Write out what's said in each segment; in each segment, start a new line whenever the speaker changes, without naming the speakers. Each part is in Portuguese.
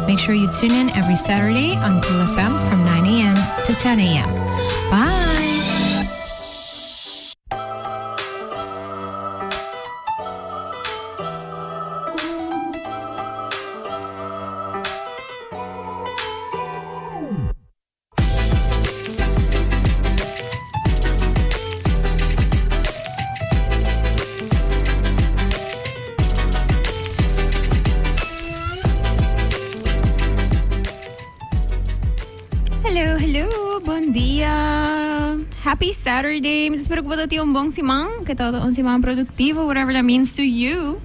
Make sure you tune in every Saturday on Cool FM from 9 a.m. to 10 a.m. Bye! Hello, bon dia. Happy Saturday. Espero que todo un bom simang, que todo un simang productivo, whatever that means to you.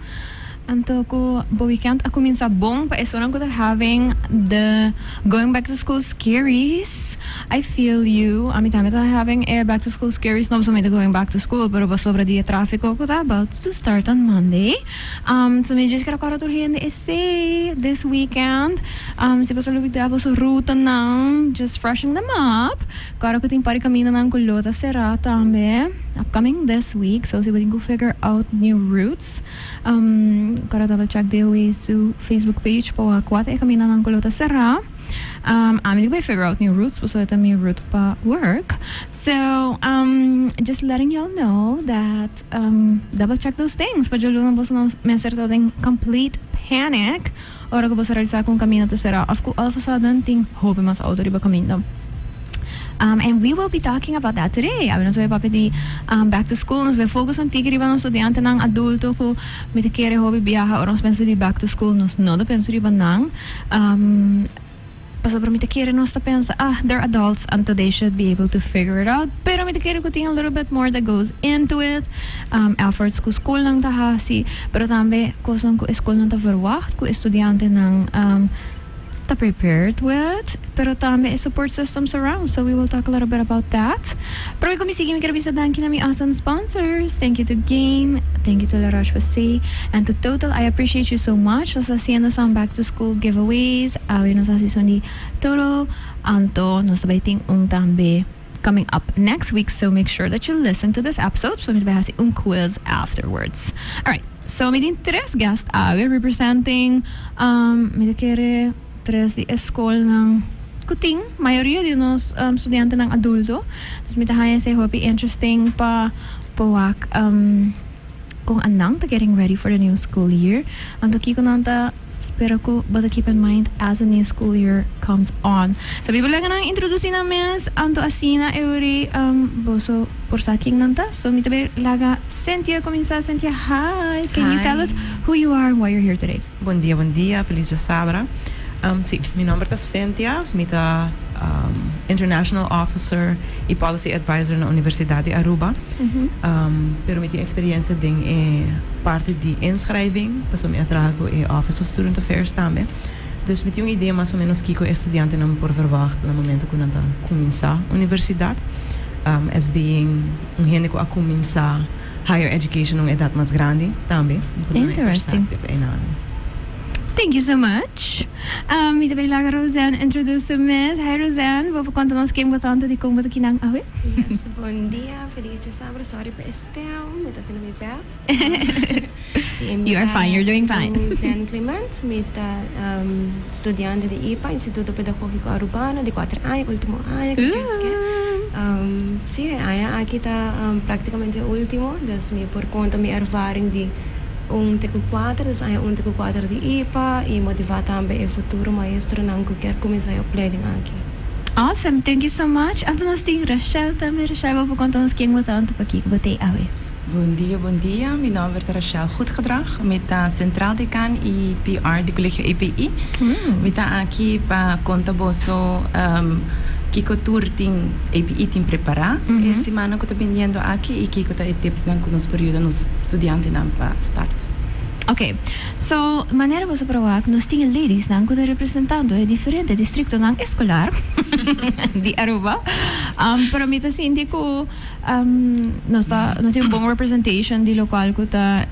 Anto ko weekend ako minsa bong pa esonan ko having the going back to school scaries. I feel you. Ami time having a back to school scaries. No so may going back to school pero ba sobra dia traffico ko about to start on Monday. So may just kara turhin the essay this weekend. Si po sa lubig dabo so ruta ng just freshen them up. Kara ko ting pari kamina ng kulota sera tambe upcoming this week. So si ko figure out new routes. Kara double check the ways to Facebook page po akwat kami na ng kulota sera. Amin ko figure out new routes so ito may route pa work. So just letting y'all know that double check those things. Padyalo na po sa menser ting complete panic. Ora ko po sa ralisa kung kami na to sera. All of a sudden ting hope mas auto riba kami na. And we will be talking about that today. Abi na so papiti back to school nos focus on tigri ba ng estudyante ng adulto ko mitikere hobby biyaha or nos penso di back to school nos no da penso di ba nang pasobra mitikere nos ta pensa they're adults and they should be able to figure it out. Pero mitikere ko ting a little bit more that goes into it. Efforts ko school nang tahasi pero tambe kusang ko school nang ta verwacht ko estudyante ng prepared with, pero tama support systems around. So we will talk a little bit about that. Pero kung misigi may karabisa danki na may awesome sponsors. Thank you to Gain, thank you to La Roche-Posay, and to Total. I appreciate you so much. Sa siya na sa back to school giveaways, awin na sa season ni Total, anto no sabay ting tambe coming up next week. So make sure that you listen to this episode. So may bahasi quiz afterwards. All right. So may din tres guest representing may kere tres di eskwela ng kuting, mayoría de unos estudyante ng adulto. Tapos may tahayan sa hobby interesting pa pawak kung anang ta getting ready for the new school year. Ang tuki ko nanta pero ko but keep in mind as the new school year comes on. Sabi bala nga nang introduce na mes anto asina euri boso por saking nanta. So mitabe laga Cynthia comienza. Cynthia, hi. Can you tell us who you are and why you're here today?
Buen día, feliz Sabra. Sí, mi nombre es Cynthia, mita International Officer y Policy Advisor na Universidad de Aruba. Pero mita experiencia din parte de inschrijving, paso mi atrago Office of Student Affairs também. Dus met yung idee mas o menos kiko estudiante na por verwacht na momento ko nanta comienza universidad. As being gente ko a comienza higher education ng edad mas grande também.
Interesting. Thank you so much. Mita Bailaga Roseanne introduce Miss. Hi Roseanne, vou contar nos quem botar tanto de como aqui nang awe.
Yes, bom dia, feliz de sábado. Sorry for Estelle, mita sila my best.
You are fine, you're doing fine.
Zen Clement, mita estudiante de IPA, Instituto Pedagógico Arubano, de 4 años, último año, que sí, aquí está prácticamente último, dus me por conta mi ervaring de TQ4, dus een TQ4 de IPA e motivar também o futuro maestro não quer começar a opleiding aqui.
Awesome, thank you so much. Anto nos ting Rachel também. Rachel, vou contar nos quem botar tanto para aqui, botei awe.
Bom dia. Mijn naam is Rachel Goedgedrag met Centraal Decaan e PR de Collegio EPI. Met aqui para conta boso Kiko tour ting API ting preparar. E semana que eu tô vendendo aqui e Kiko tá tips nan com nos período nos estudantes nan para start.
Okay, so maneira você provar que nós tínhamos ladies nang que representando é diferente distrito nang escolar de Aruba. Pero mita sinti ko nós temos bom representation de local que tá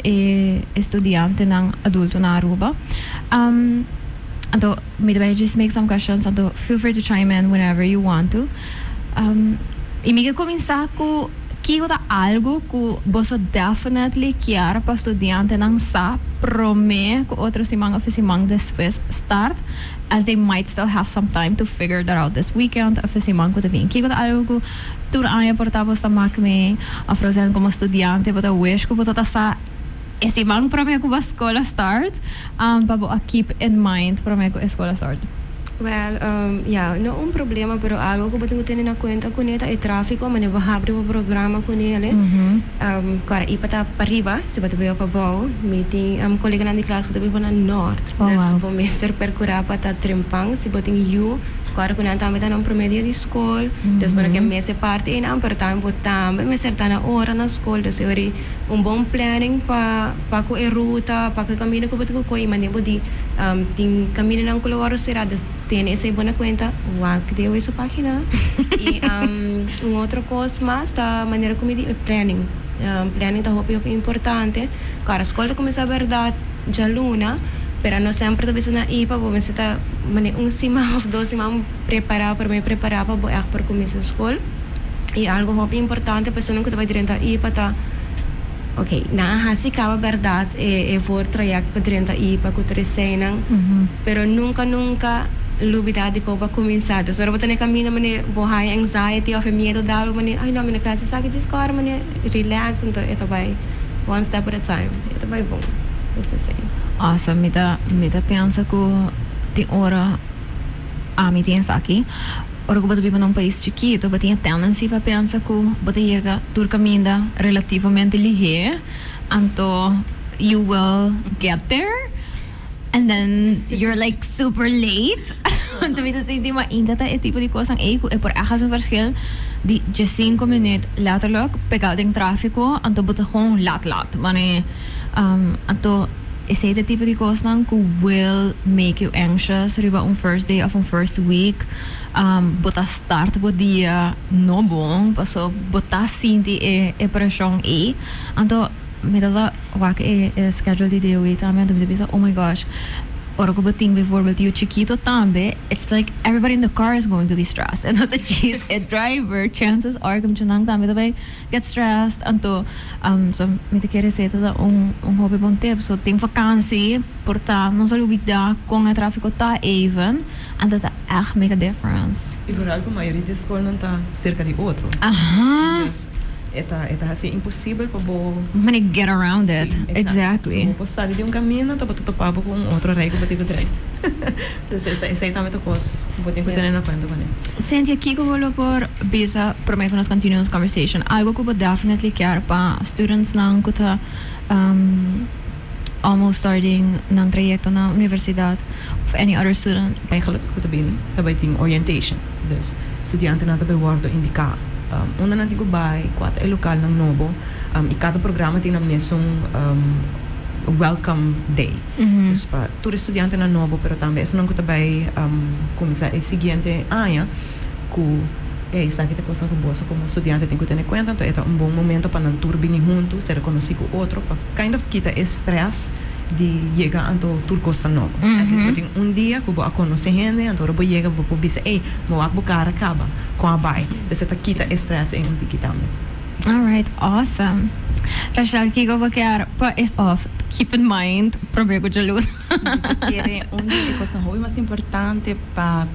estudiante nang adulto na Aruba. Anto, maybe I just make some questions. Anto, feel free to chime in whenever you want to. Imiga começar ko kiko ta algo que vos definitely quer para estudiante não sa prome que outros simang of simang después start as they might still have some time to figure that out this weekend of simang ko ta vin kiko ta algo que tur aya porta vos ta makme afrozen como estudiante vos ta wish ko vos ta sa simang prome ko ba escola start pa bo a keep in mind prome ko escola start.
Well, no un problema, pero algo que tengo que tener en cuenta con esto es el tráfico, mas eu abrir o programa com ele. Cara, ir para arriba, se vai ter para baixo, meeting, colega na classe que vai para norte. Dus vou mestre percorrer para Trimpang, se vai ter cara com ele também tá na promédio de escola, dus para que mês parte em pero também botar, mas certa na hora na escola, dus eu bom planning para com a ruta, para que caminho que eu vou coi, mas eu pode tem caminho não colocar será, dus tem essa boa conta, o que deu essa página. E outra coisa mais da maneira como planning, planning tá muito importante. Cara, a escola começa a verdade já luna. Pero não sempre talvez na IPA, porque você está semana ou 2 semanas preparar para começar a escola. E algo muito importante, a pessoa que vai direto à IPA tá, ok, na assim acaba a verdade, é for trajecto para direto à IPA, com trezenang, pero nunca lubidade que vai começar. Então, se você está caminho, você vai anxiety ou medo de algo, você, ai não, minha classe sabe de escola, você relax, então, isso vai one step at a time, isso vai bom, isso assim.
Awesome, mita pensa que tem hora me tem aqui. Ora que você vive num país chiquito, você tem a tendência para pensar que você chega tur caminho relativamente ligeiro, então you will get there, and then you're like super late. Então você sente uma ainda é tipo de coisa aí é por achas um verschil de 5 minutos later pegar o tráfego, então você gewoon laat, mas então esse é o tipo de coisa que will make you anxious riba first day of first week bota start o dia não bom passo bota sente a pressão aí então me dá o schedule de dia também eu penso oh my gosh ora que botinho bijvoorbeeld you chiquito também it's like everybody in the car is going to be stressed and not the cheese a driver chances are que mchanang também vai get stressed então so me te quero dizer da hobby bom tempo so tem vakantie portanto não só olvidar com o tráfego tá even and that echt make a difference
e vooral que a maioria das escolas não está cerca de outro é assim impossível para
many get around it
sim,
exactly
se você sabe de caminho então você topa com outro rei que você tem então esse aí também é coisa você tem que ter na conta com ele
Cynthia aqui que eu vou por bisa para mim que nós continuamos conversation algo que eu definitely quero para students lang que tá almost starting ng trajecto na universidade of any other student
eigenlijk também tem orientation dus estudiante na também worden indicar una nantigo bay quatro é local ng Nobo e cada programa tem na mesmo welcome day dus para todo estudiante na Nobo pero também isso não que também começar o seguinte ano que essa que coisa que você como estudante tem que ter em conta então é bom momento para não turbine junto se reconhecer com outro para kind of quita stress de chegar então tur costa nova então tem dia que vou conhecer gente então vou chegar vou dizer ei vou cara acaba com a bai dessa quita stress em um quita
alright awesome Rachel que eu vou querer is off keep in mind problema de luz
quiere dia coisa muito mais importante para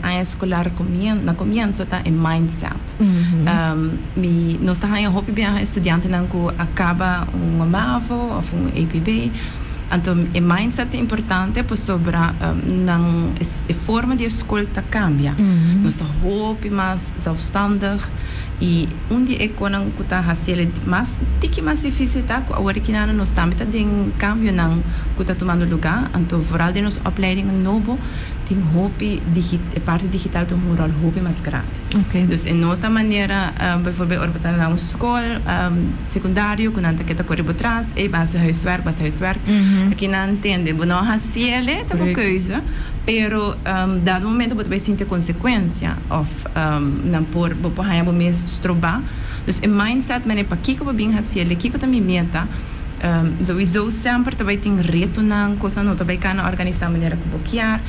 a escolar na comienzo tá em mindset nós está aí hobby bem estudante não que acaba MAVO ou APB então o mindset é importante por sobre não a forma de escola cambia nós está hobby mais zelfstandig e dia é quando que está fazendo mais difícil tá agora que nós também tá tem cambio não que está tomando lugar então vooral de nossa opleiding novo tem hobby parte digital tem rol hobby mais grande.
Okay.
Dus in outra maneira, bijvoorbeeld orbitar na uma escola secundário, quando anda que tá correndo atrás, base huiswerk. Aqui não entende, não há ciele, tá uma coisa, pero dado momento você vai sentir consequência of não por haya mês stroba. Dus in mindset, mas é para que eu bem ciele, que eu também meta. Sowieso sempre também tem reto na coisa não também can organizar maneira que boquear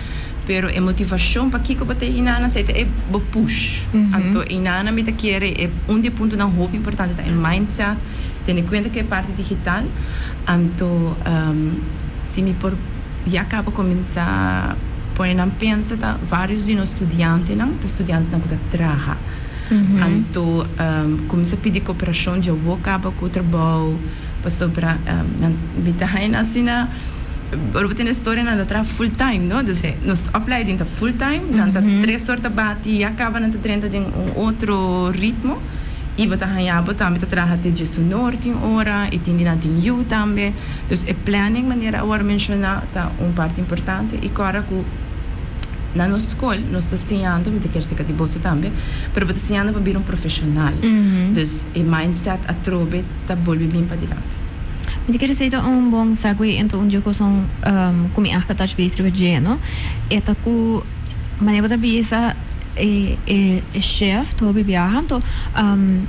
pero a motivação para Kiko bater inana se é bo push. Então inana me querer é ponto não roupa importante é mindset, tendo em conta que é parte digital. Então se me por já acaba começar por não pensa tá vários de nós estudantes não que trabalha. Então começa a pedir cooperação de eu acaba com o trabalho para sobre me tá assim na Pero tem história nada tra full time, no? Dus nos opleiding tá full time, nanta 3 horas bate e acaba nanta 30 de outro ritmo. E bota hanhabo também tá trabalha de 19 horas e tem nanta you também. Dus a planning maneira agora mencionar tá parte importante e agora que na nossa escola nós estamos ensinando, me quer ser de bolso também, pero estamos ensinando para vir profissional. Dus a mindset a trobe tá bolbe bem para diante.
Eu quero dizer bom segue então onde eu sou como a touch base de no eta ku maneira da bisa chef to bibiahan to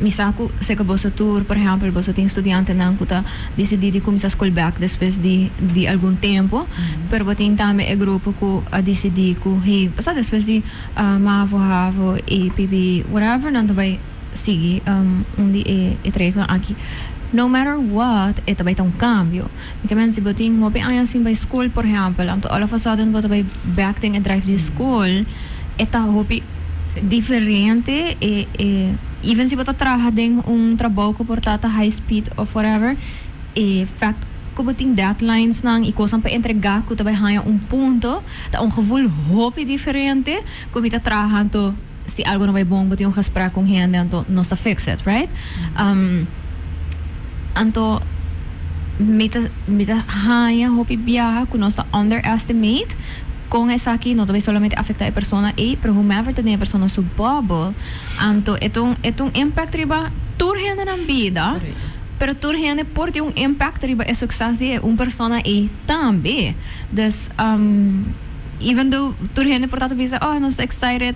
misaku se que você tour por exemplo você tem estudante não que tá decidido começar a school back depois de algum tempo pero você tem também grupo que a decidir que hey passar depois de mavo havo e pibi whatever não vai seguir onde é treino aqui. No matter what, ito ba itong cambio? Because si buting mo pa ayasin by school, for example, anto all of a sudden ba by back thing and drive to school, ito hopi diferente, even si bata traha ding trabaho ko portata high speed or whatever, fact ko buting deadlines nang ikosan pa entregar ko tabay haya punto, ta gevoel hopi diferente, kumita trahan to si algo na bay bong buting gesprek kung hende anto no sta fix it, right? Anto mita haya hopi biyaha kung nós underestimate kung essa aqui não também solamente afeta a persona pero whomever tem a persona sub bubble anto etong impact riba turhende na vida pero turhende por ter impact riba é sucesso de persona também dus even though turhende portanto bisa nós excited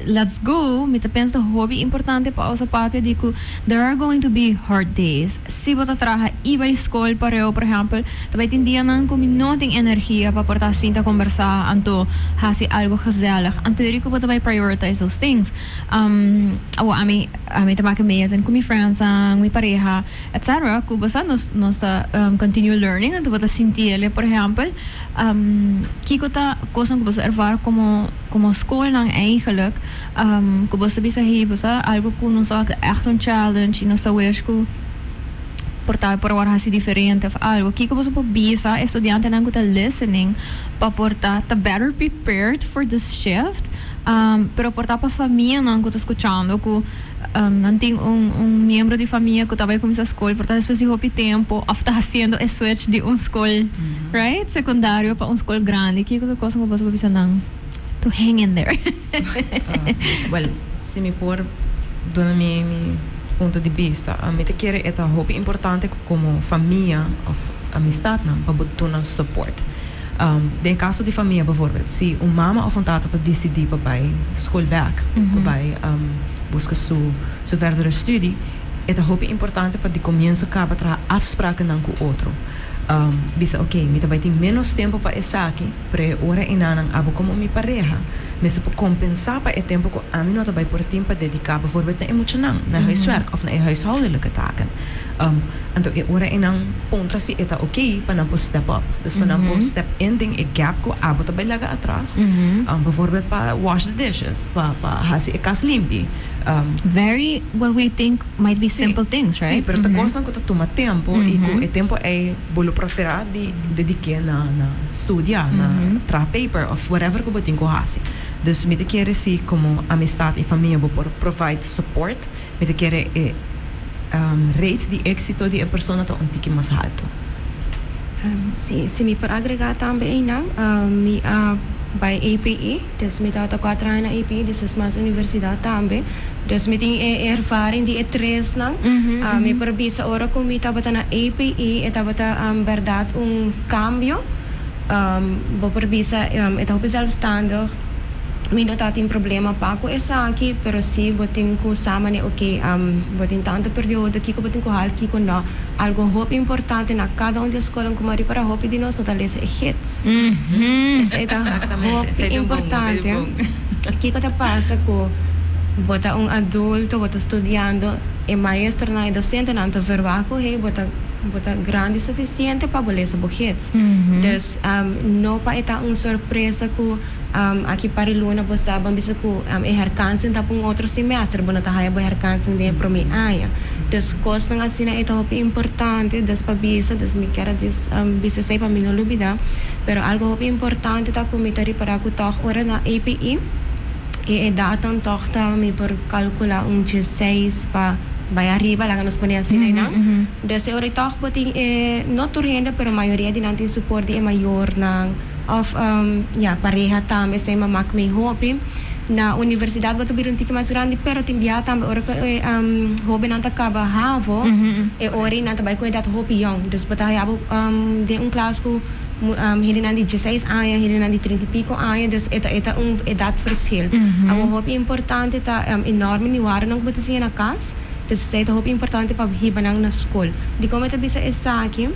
let's go, me te pensa hobby importante pa sa papia di ko there are going to be hard days. Si bota traha iba school pareo, por exemplo, tabay tindihan nang kuminoting energia pa porta sinta conversa anto hasi algo gezellig. Anto diri ko bota by prioritize those things. Ami tabaka meyas and kumi friends ang mi pareha, etc. Ko basta nos continue learning anto bota sintiele, por exemplo, kiko ta kosang ko basta ervar como school nang eigenlijk ko basta bisa basta algo ko não sa echt een challenge não sa wish ko portar por agora assim diferente of algo kiko basta po bisa estudante nang ko ta listening pa portar ta better prepared for this shift pero portar pa família nang ko ta escuchando ko nanting membro de família que estava começar a escola, portanto depois de roupa tempo, está fazendo a switch de escola, right, secundário para escola grande, que coisa que você precisa não to hang in there.
Well, se me por dona mi ponto de vista, me te quer é roupa importante como família of amistad não, para botar support. In caso de família, por exemplo, se mama of tata decidir para school back, para busca sua verdere studie, é roupa importante para de começo acaba tra afspraken dan com outro. Bisa me também tem menos tempo para essa aqui, para hora inanang abo como mi pareja, mas se compensar para o tempo que a mim não também por tempo dedicar, bijvoorbeeld na emotioneel, na huiswerk of na huishoudelijke taken. Então hora inang pontra si eta para não step up, dus para não step in ding a gap ko abo também laga atrás, bijvoorbeeld para wash the dishes, para hasi kas limpi.
Very what we think might be simple things, right?
Sim, pero ta costan que ta toma tempo e o tempo é bolo preferar de dedicar na studiar, na tra paper of whatever que botin ko hasi. Dus me te quer si como amistad e família por provide support, me te quer rate de éxito de a persona to tiki mais alto.
Se me por agregar também não, me by APE, dus met dat 4 jaar na APE, dus is mijn universiteit também. Dus met die ervaring die het reis nang, me por bisa ora com me tabata na APE, tabata verdad cambio, bo por bisa, het op zelfstandig, mi não tá tem problema pa ko essa aqui, pero si botin ko sama ne okay, botin tanto período que ko botin ko hal que ko na algo hope importante na cada um da escola como ari para hope de nós não tá lesa hits. Essa é hope importante. Que ko ta passa ko bota adulto, bota estudiando e maestro na docente na to verwaco, hey, bota grande suficiente para bolesa bohets. Dus no pa ita surpresa ko aqui para Luna você bisa ko herkansen ta pung outro semestre, bona ta haya herkansen de pro mi aya. Dus costa nga sina ito hope importante, dus pa bisa, dus mi kera bisa say pa mi no lubida, pero algo hope importante ta komitari para ko toch ora na APE. E datan tohta mi por calcular 16 pa vai arriba lá nos ponía assim não desse hora toch boting não turrenda pero maioria de nanti suporte é maior na of pareja também sei mamak me hope na universidade boto bir tiki mais grande pero tem dia também ora hope nanta acaba havo e ora nanta vai cuidar hope young dus bota habo de classe ko hindi nandi 16 anos, hindi nandi 30 pico anos, dus eta edad verschil. Amo hope importante ta enorme ni waro nang buti siya na kas, dus eta hope importante pa hiba nang na school. Di ko meta bisa esa aqui,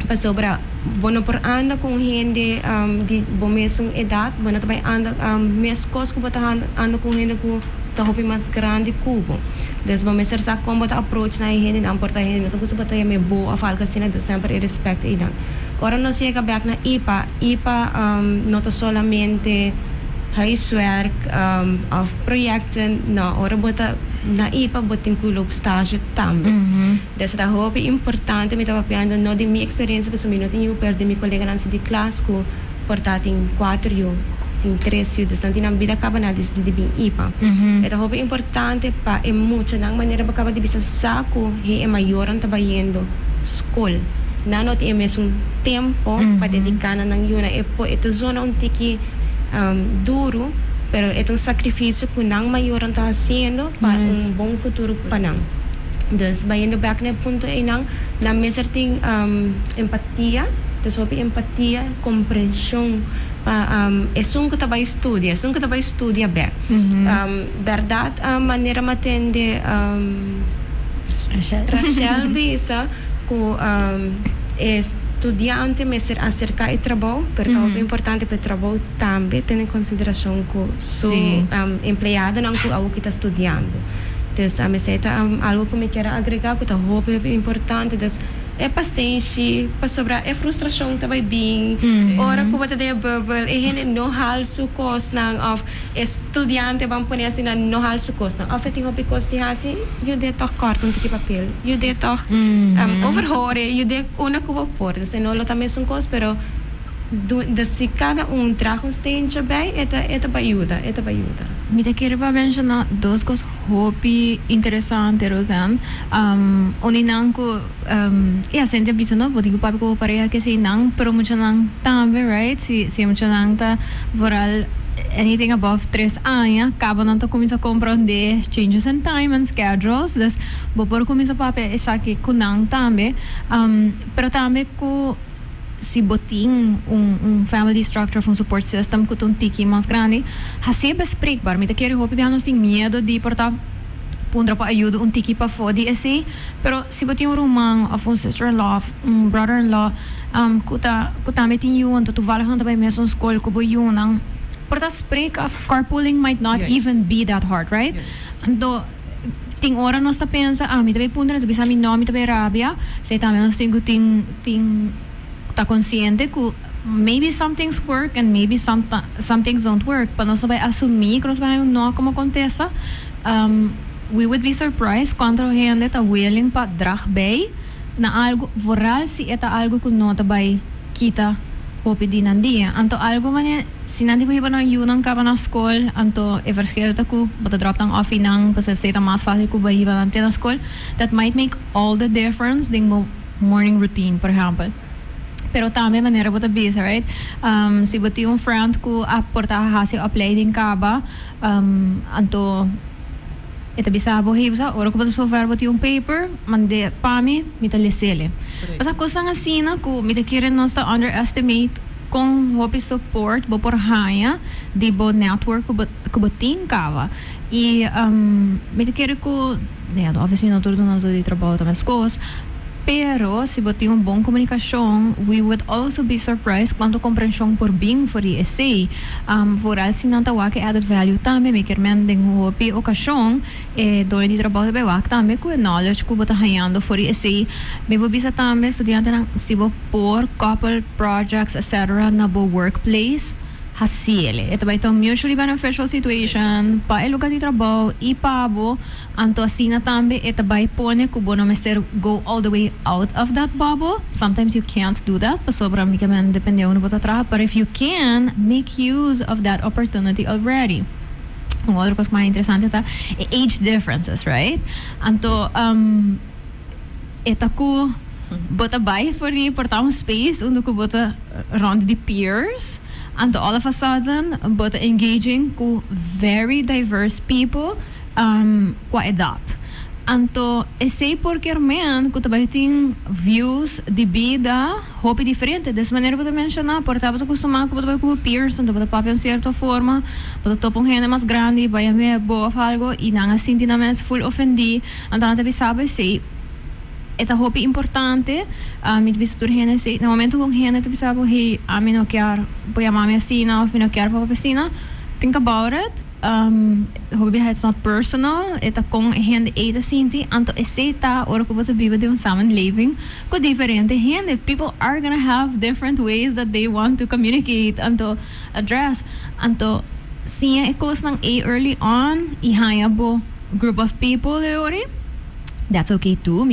pa sobra bono por anda com hindi di bomesong edad, bono tabay anda meskos ko batahan anda com hindi ko ta hope mas grande cubo. Dus bomeser sa como ta approach na hindi na importa hindi to gusto bataya me bo afalka sina de sempre respect ina. Ora não chega back na IPA não tá solamente huiswerk of projecten, não, ora bota na IPA bota incluo stage também. Dessa da hope importante me tava piando no de minha experiência que sumi não tinha perdi minha colega nansi de classe ko portar tem 4 eu tem 3 eu dus nanti na vida acaba na de IPA. Eta hope importante pa é muito na maneira ba acaba de bisa saco he é maior ang tabayendo school. Não tem mesmo tempo para dedicar na yuna ito zona um tiki duro, pero é sacrifício que não maior está fazendo para bom futuro para nang. Dus bayendo back na punto é nang na mesmo tem empatia, então sobre empatia, compreensão pa é que trabalha estudia back. Verdade a maneira matende Rachel bisa ko estudiante me ser acerca e trabalho, pero é importante para trabalho também ter em consideração que sou empregada não que algo que está estudando. Então a meseta algo que me quero agregar que tá roupa é importante, então é paciência, para sobrar é frustração também bem. Ora que você tem bubble e ele não hal su cost não of estudante vão pôr assim não hal su cost não. Of tem hopi cost assim, you de toch cartão de papel, you de toch overhore, you de una que vou pôr, então não lo também são cost, pero se cada traz steentje bij, het ajuda.
Me te quero mencionar duas coisas hobby interessantes, Rosan. Uninang ko, sente bisa no, poti ko papi ko pareha kasi nang, pero mucho nang tambe, right? Si mucho nang ta voral anything above 3 anos, acaba não to começa a compreender changes in time and schedules. Dus, bopor começa papi essa aqui kunang tambe, pero tambe ko si boting family structure from support system com um tiki mais grande, é bespreekbaar. Met keer hoop ik nog tem medo de portar pundra para ajuda tiki para fora assim, pero si boting romang of sister-in-law, brother-in-law, kuta metin yun, toevallig na bij mesmo school kubo yun ang portar spreek of carpooling might not even be that hard, right? Ando ting ora nós tá pensa, mi tabe pundra, tu bisa mi nome tabe rabia, sei também nós ting tá consciente que maybe some things work and maybe some things don't work, para nós vai assumir que nós vai não como aconteça. We would be surprised quando a gente está willing para drag bij na algo voral se é algo que não tá vai kita hopi di nandia. Anto algo mane sinandi ko iba na yunang ka na school, anto e verschil ta ko bata drop ng off nang kasi se ta mas fácil ko ba iba nante na school, that might make all the difference ding morning routine, por example. Pero também maneira bota bisa, right? Se boti friend ko aporta hasi opleiding ka ba, anto ita bisa bo hibsa, ora ko bota software boti paper, mande pami, mita lesele. Basta ko sa nga sina ko, mita kiren nos ta underestimate com hopi support bo por haya di bo network ko bo tinkava e me te quero ko obviously não tudo de trabalho também as coisas. Pero, se você tem uma boa comunicação, we would also be surprised quando compreensão por bem for the essay. Vooral se não tawa que added value também, me quer men ding hopi ocasião, doon de trabalho de bewak também com knowledge que você hayando for the essay. Me vou bisa também estudante nang se vo por couple projects etc. na bo workplace. Hasiele. Ito ba itong mutually beneficial situation pa el lugar de trabaho e pabo anto asina tambe ito ba ipone kubo no mester go all the way out of that bubble. Sometimes you can't do that pa sobra mi kaman depende uno po tatraha, but if you can, make use of that opportunity already. Ang otro pas mais interessante ta age differences, right? Anto ito ko bota bay for ni portar um space uno ko bota around the peers. And all of a sudden, but engaging with very diverse people, qua edad. Anto, sei porque man, que também tem views de vida, hope diferente. Dessa maneira, você mencionar, por estar acostumado com peers, então você pode de certa forma, você topa gente mais grande, vai me boa algo e não assim dinamamente full ofendi. Então, você sabe sei. Esta hopi importante, mit bistur hene se, no momento kung hene te bisabo, hey, amin no kiar, boya mami asina, of mino kiar pa pasina, think about it, hopi it's not personal, ita kung hende ete sinti, anto eseta, ora ko sa biba de un samenleving, ko diferente hende, people are gonna have different ways that they want to communicate, anto address, anto siya ekos ng A early on, ihaya bo group of people de ori, that's okay too.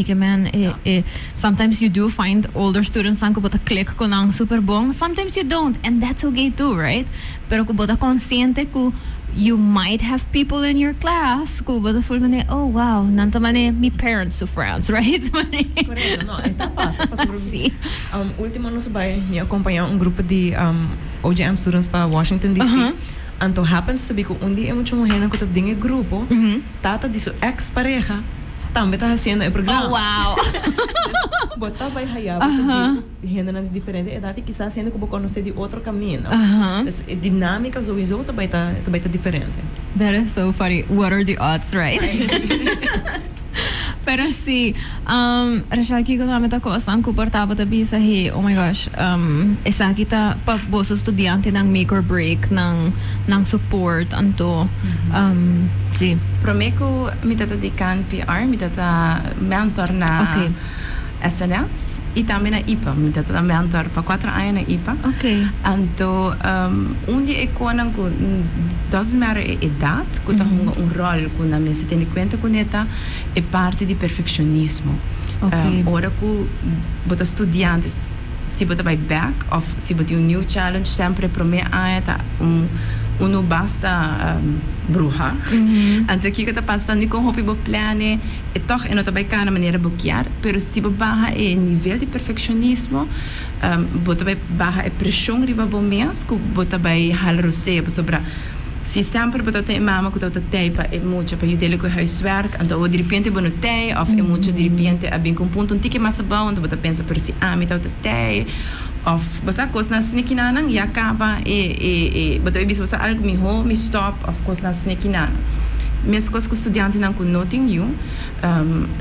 Sometimes you do find older students ang kubota click ko ng super bong. Sometimes you don't, and that's okay too, right? Pero kubota consciente ku you might have people in your class kubota full mane, oh wow, nanta mane mi parents to friends, right?
Correcto, no, esta passa
Sí.
Último ano sabay, me acompanhar um grupo de OGM students para Washington DC. Anto happens to be ku undi é muito morrendo com dinge grupo, tata de sua ex-pareja também está fazendo o programa.
Oh, wow!
Botar vai raiar, gente na diferente idade, quizás sendo que vou conhecer de outro caminho. A dinâmica sowieso também tá diferente.
That is so funny. What are the odds, right? Pero sí, Rachel, kiko namin ako asang kuportabo tabi sa oh my gosh, isa kita pa boso estudyante ng make or break ng support anto sí.
Promeco mitata di kan PR, mitata mentor na SNS e também na IPA, mitata mentor pa 4 anos na IPA.
Okay.
Anto onde é quando ko doesn't matter a idade, ko ta rol ko na me se tem conta com neta é parte de perfeccionismo. Ora ko bota estudiantes se bota vai back of se bota new challenge sempre para me tá uno basta bruha. Anto aqui que tá passando com hobby bo plane e toch en otabay kana maneira bloquear, pero se baja e nível de perfeccionismo, bota vai baja e pressão riba bo mes, ko bota vai halrose sobre se sempre bota te mama ko tota teipa e muito para ajudar com huiswerk, então de repente bo no tei of e muito de repente a bem com ponto um tique mais bom, então bota pensa por si mi tota tei of basta kos na snekinanang yakaba e bota ibis basta algo mi stop of kos na snekinanang mes kos ko estudiante nan ko noting you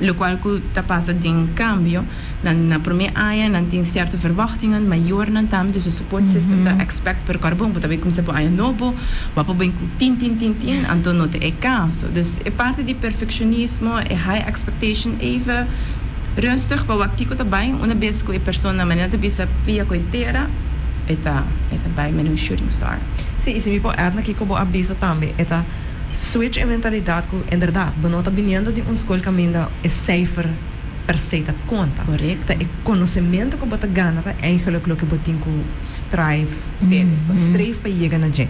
lo qual ko ta passa din cambio na primeira área nan tem certas verwachtingen maior nan tam dus o support system ta expect per carbon bota bem começa por área novo wapo bem com tin anto no te é caso dus é parte de perfeccionismo e high expectation even rustig, pa wakti ko tabay, una vez ko persona manera de bisa pia ko inteira, eta bay men shooting star.
Sim, e se me pôr na que como avisa também, eta switch a mentalidade com inderdaad, benota vindo de escola caminho é safer per se dat conta.
Correcto.
É conhecimento que bota gana, tá eigenlijk lo que botin ko strive, strive para chegar na gente.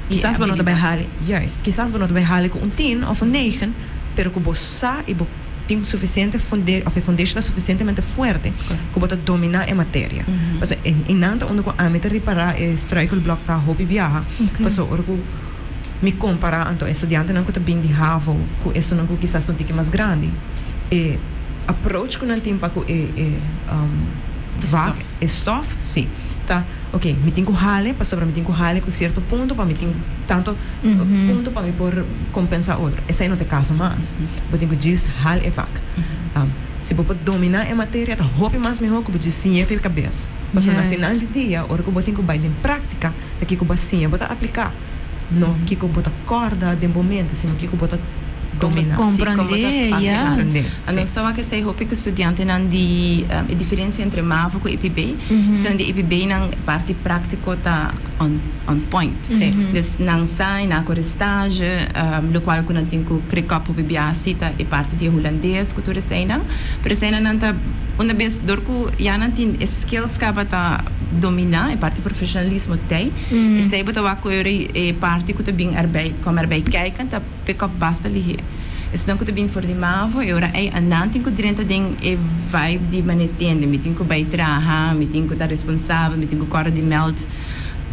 Quizás benota vai hali, juist, quizás benota vai hali com 10 of 9, pero que bossa e tem suficiente foundation suficientemente fuerte como para dominar a matéria. Mas em nada onde eu amo reparar e struikelblok tá hobby viaja. Mas eu me comparar então estudante não que tá bem de havo, com isso não que quizás um tique mais grande. E approach com não tem para com vac, stuff, sim. Tá ok, me tengo jale, para sobre me tengo jale con cierto punto, para me tengo tanto punto para me por compensar otro. Esa aí não te casa mais. Eu tenho que dizer jale e vaca. Se você pode dominar a matéria, tá hope mais melhor que você sim é cabeça. Mas no final do dia, hora que você tem que vai em prática, daqui que você sim você aplicar. Não que você acorda de momento, sino que você dominar.
Compreender, yes.
Ano stava que sei hopi que estudiante nan di a diferença entre MAVO e IPB, são de IPB nan parte prático tá on point. Des nan sai na cor estágio, lo qual quando tem que criar para bibiasi tá e parte de holandês cultura steina, pero steina nan tá uma vez dorku já nan tin skills que tá dominar e parte profissionalismo tem, e sei bota wa ko e parte que tá bem arbeid, como arbeid kijken, tá pick up basta li. Então, quando eu vim for de MAVO, eu era andando com direito de vibe de manetende, me tenho que vai trabalhar, me tenho que estar responsável, me tenho que correr de meld.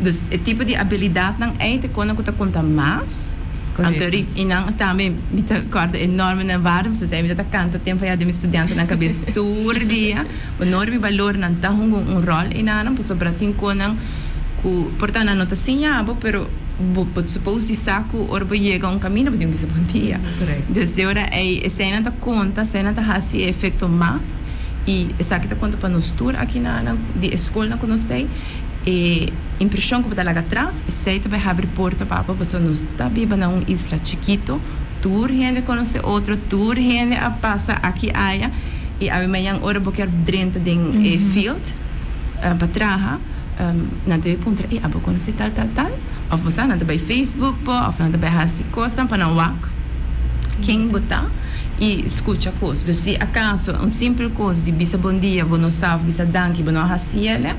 Dus o tipo de habilidade não é de quando eu conta mais. Então, e não também me corda enorme na varm, se você me tá canta tempo já de estudante na cabeça todo dia, o enorme valor não tá um rol e não, por sobre tem quando portanto não tá assim, pero but suppose di saco orbo chega um caminho para bisa bom dia. Desde ora é cena da conta, cena da hasi efeito mais e essa que tá conta para nós tour aqui na de escola que nós tem e impressão que tá lá atrás, sei também abre porta para pessoa nos tá viva na isla chiquito, tour gente conhece outro tour gente a passa aqui aia e a manhã orbo que dentro de field para trabalhar na TV pontra e abo conhece tal of você nada by Facebook po of nada by hasi costa para não wak quem botar e escuta coisas. Então, se acaso simples coisa de bisa bom dia, bom salve, bisa danke, bom hasi ela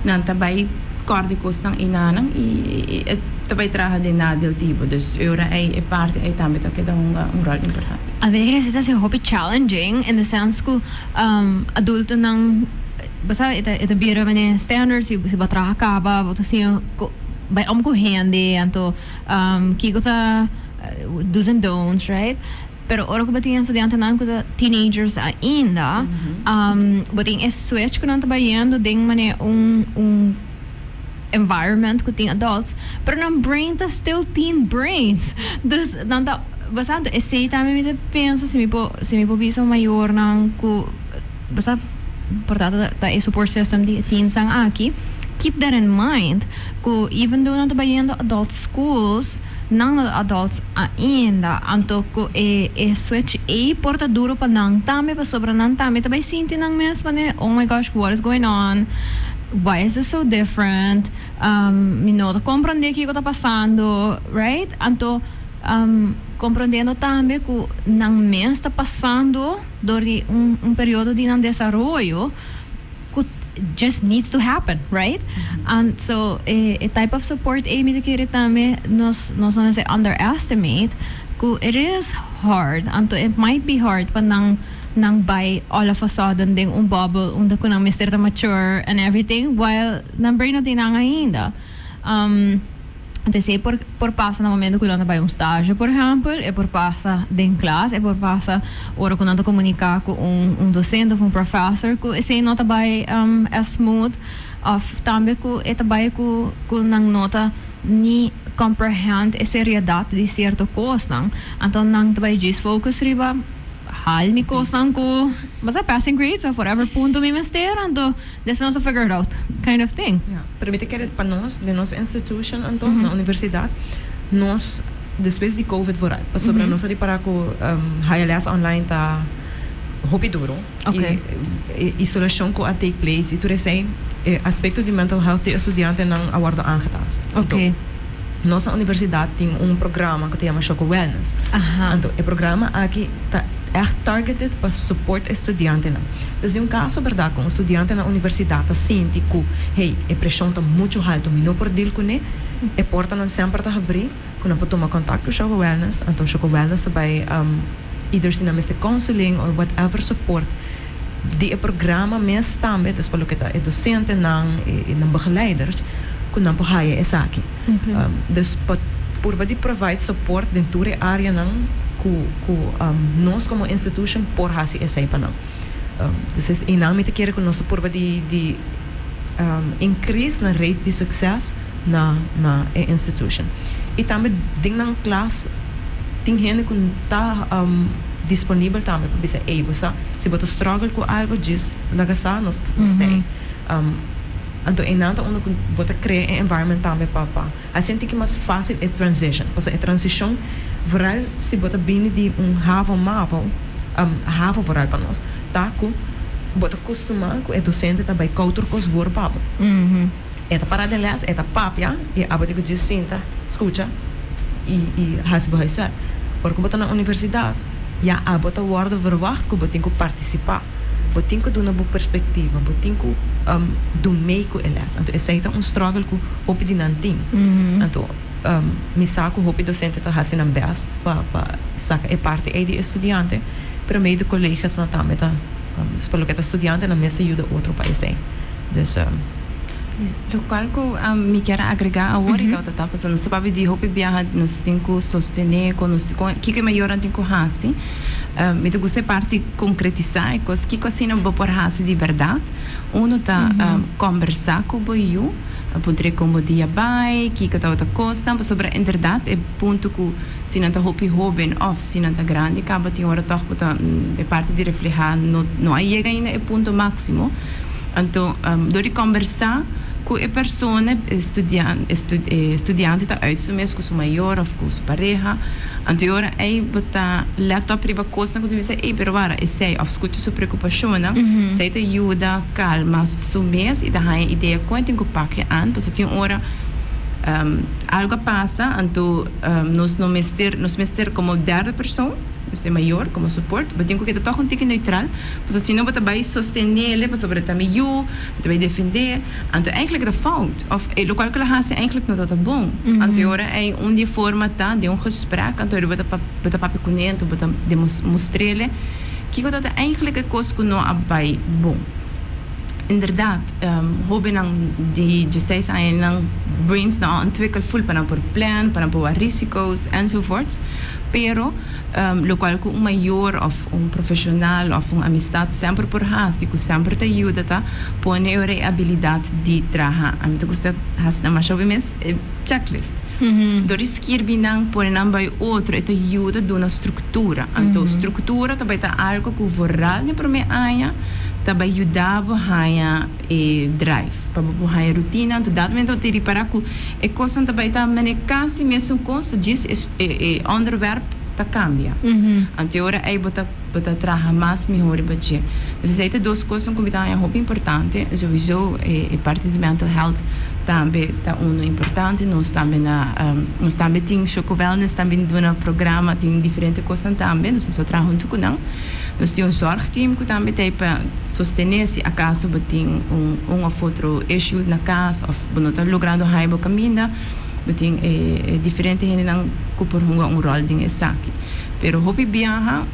não tá by corda costa inanang e tá by trabalhar de nada do tipo. Então, ora é parte é também tá que dá rol importante.
A ver, essa é hobby challenging in the sense que adulto não basta ita bira mane standards se batra acaba bota assim by correndo então que coisa do's and don'ts, right? Pero ora que batinha estudante não que teenagers ainda batinha switch que não tá baiando de mane environment que tem adults pero não brain tá still teen brains dus não tá bastante esse também me pensa se me po bisa maior não que basta portanto da support system de teens ang aqui keep that in mind que even though não trabalhando adult schools não adults ainda anto que switch porta duro para não também para sobre não também também sinto não mesmo né oh my gosh what is going on why is this so different me não compreender o que está passando right anto compreendendo também que não mês está passando durante período de desenvolvimento que just needs to happen, right? And so a type of support me que também nós não se underestimate que it is hard and it might be hard para nang by all of a sudden ding bubble onde ko nang Mr. mature and everything while nang brain natin ainda então, se por passa no momento que não vai estágio, por exemplo, é por passa em classe, é por passa hora que não comunicar com docente ou professor, que se não vai smooth, of também que é também que não nota ni comprehend a seriedade de certo coisa, então não vai desfocus riba hal mi coisa ko basta passing grades or whatever punto me mester ando después of figure it out kind of thing.
Permite que para nós de nossa instituição então na universidade nós depois de COVID vooral sobre nós ali para com high online tá hobby duro e isolação que a take place e tudo esse aspecto de mental health de estudante não aguarda angetast.
Okay.
Nossa universidade tem programa que se chama Choco Wellness. Então o programa aqui tá echt targeted para support estudante não. Então, caso verdade com estudante na universidade sente que hey, a pressão está muito alta, me não por deal com ele, a porta não sempre está abrir, quando pode tomar contato com o Choco Wellness, então Choco Wellness também either se na meste counseling or whatever support die programa mesmo também, dus pelo que tá docente não e begeleiders, quando não pode é aqui. Dus por de provide support dentro da área não nós como instituição por hasi essa para não. Então, inamite quer que nós por de increase na rate de sucesso na institution. E também ding ng class ting gente que tá disponível também para dizer você se você struggle com algo diz laga sa nos stay então é nada onde você cria um environment também para assim tem que mais fácil é transition porque a transition vooral se você bem de haven mavel haven vooral para nós tá com você costuma com docente também cultura cos voorbab eta para de les eta papia e abate que diz sinta escuta e hasbo haisar porque você na universidade ja você wordt verwacht que você tem que participar você tem que dar uma boa perspectiva você tem que do meio com eles então esse é struggle que hope de nanting então me saco hope docente tá fazendo best para saca é parte é de estudante para meio de colegas na também tá pelo que tá estudante na mesma ajuda outro país aí dus
Lo qual que me quer agregar agora então tá passando só para de hope viajar nos tem que sostener com nos que melhor tem que fazer me te gusta parte concretizar coisas que assim não vou por fazer de verdade uno tá conversar com eu poder como dia vai que tá outra coisa então sobre a verdade é ponto que se não tá hope jovem ou se não tá grande acaba tem hora toch tá é parte de refletir não aí chega ainda é ponto máximo então door conversar com a pessoa estudante tá uitsumes com sua maior ou com sua pareja então ora aí bota laptop priva coisa que diz ei pero vara sei of escuta sua preocupação sei te ajuda calma sumes e dá a ideia quanto que paque an porque tem hora algo passa então nos mister como derde pessoa é maior como suporte, mas tenho que estar um tique neutral, porque senão você vai sostener, você vai estar melhor, você vai defender. Então, eigenlijk de fout, of o qual que ela faz eigenlijk não está bom. Então, agora é de forma tá de gesprek, então você vai conhecendo, você demonstrar que você eigenlijk a coisa que não vai bom. Inderdaad, hobby nang die 16 anos nang brains na ontwikkel full para por plan, para por riscos enzovoorts. Pero lo qual que maior of profissional of amistad sempre por hasi, que sempre te ajuda tá pone a habilidade de trabalhar. A mim te gusta has na mais mes checklist. Doris kirby nang pone nang by outro te ajuda de uma estrutura. Então estrutura também tá algo que vooral ne para me anya também ajudava a drive para a rotina do dado momento de reparar que é coisa também tá manecar-se mesmo coisa diz onderwerp tá cambia então agora aí bota trabalhar mais melhor e bater então sei duas coisas que é muito importante sowieso é parte do mental health também tá importante nós também tem Choco Wellness também do programa tem diferentes coisas também nós só trabalhamos junto com não nós temos zorgteam que também tem para sostener se acaso tem outro issue na casa ou não está logrando raiva caminho tem diferente gente não que por rol de saque pero hobby viaja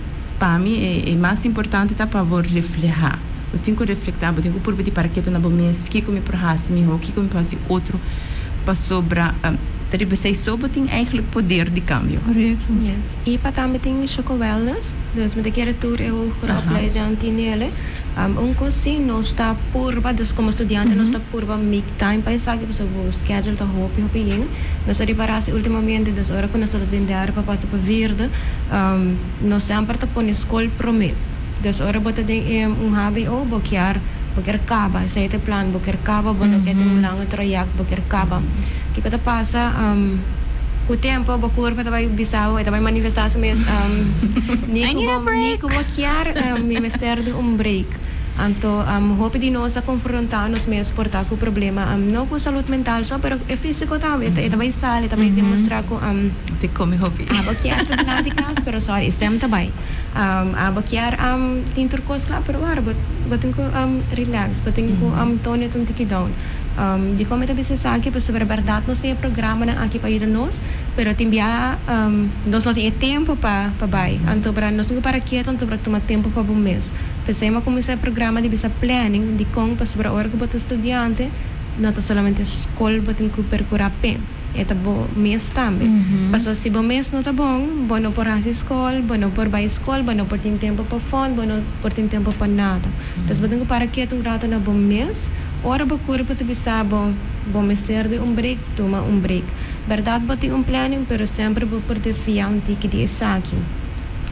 para mim é mais importante tá para refletir eu tenho que refletir eu tenho que por para que tu na bom mês que me prohasse me o que me passe outro para sobra Tapi saya sobat tem eigenlijk poder de cambio.
Correto.
Yes. E para também tem Choco Wellness. Dus met de keren tour eu opleiding nele. Coisa não está purba, dus como estudante não está purba make time para isso que você o schedule tá hopi in. Nós reparase ultimamente das horas quando nós estamos dentro para passar para verde. Nós sempre tá pôr escola promet. Dus ora bota tem hobby ou boquear caba, sa ito plan boker caba, bono que tem lang troyak boker caba. Que kita passa com o tempo bokur para vai bisau, ito vai manifestar se mes ni como boquear me mister de break. Anto hope di nós a confrontar nos mesmos portar com o problema não com saúde mental só, pero é físico também. Ito vai sal, ito vai demonstrar com
te come hope.
Boquear tá na de classe, pero sorry, istem também. Boquear tem turcos lá, pero agora batem ko relax, batem ko tone tum tiki down. De como ito bisa sa aqui, sobre a verdade não sei programa na aqui para ir nós, pero timbia nós não tem tempo para vai. Anto para nós não para quieto, anto para tomar tempo para bom mês. Pensemos como esse programa de bisa planning de com para sobre a hora que bota estudante, não tá somente escola batem ko percorrer pé. Ito bo mês também. Paso se bom mês não tá bom, não por a escola, não por vai escola, não por ter tempo para fone, não por ter tempo para nada. Então batem ko para quieto rato na bom mês. ora ba corpo te bisabo, bom meser de break, toma break. Verdade, bati planning, pero sempre vou por desviar tique de saque.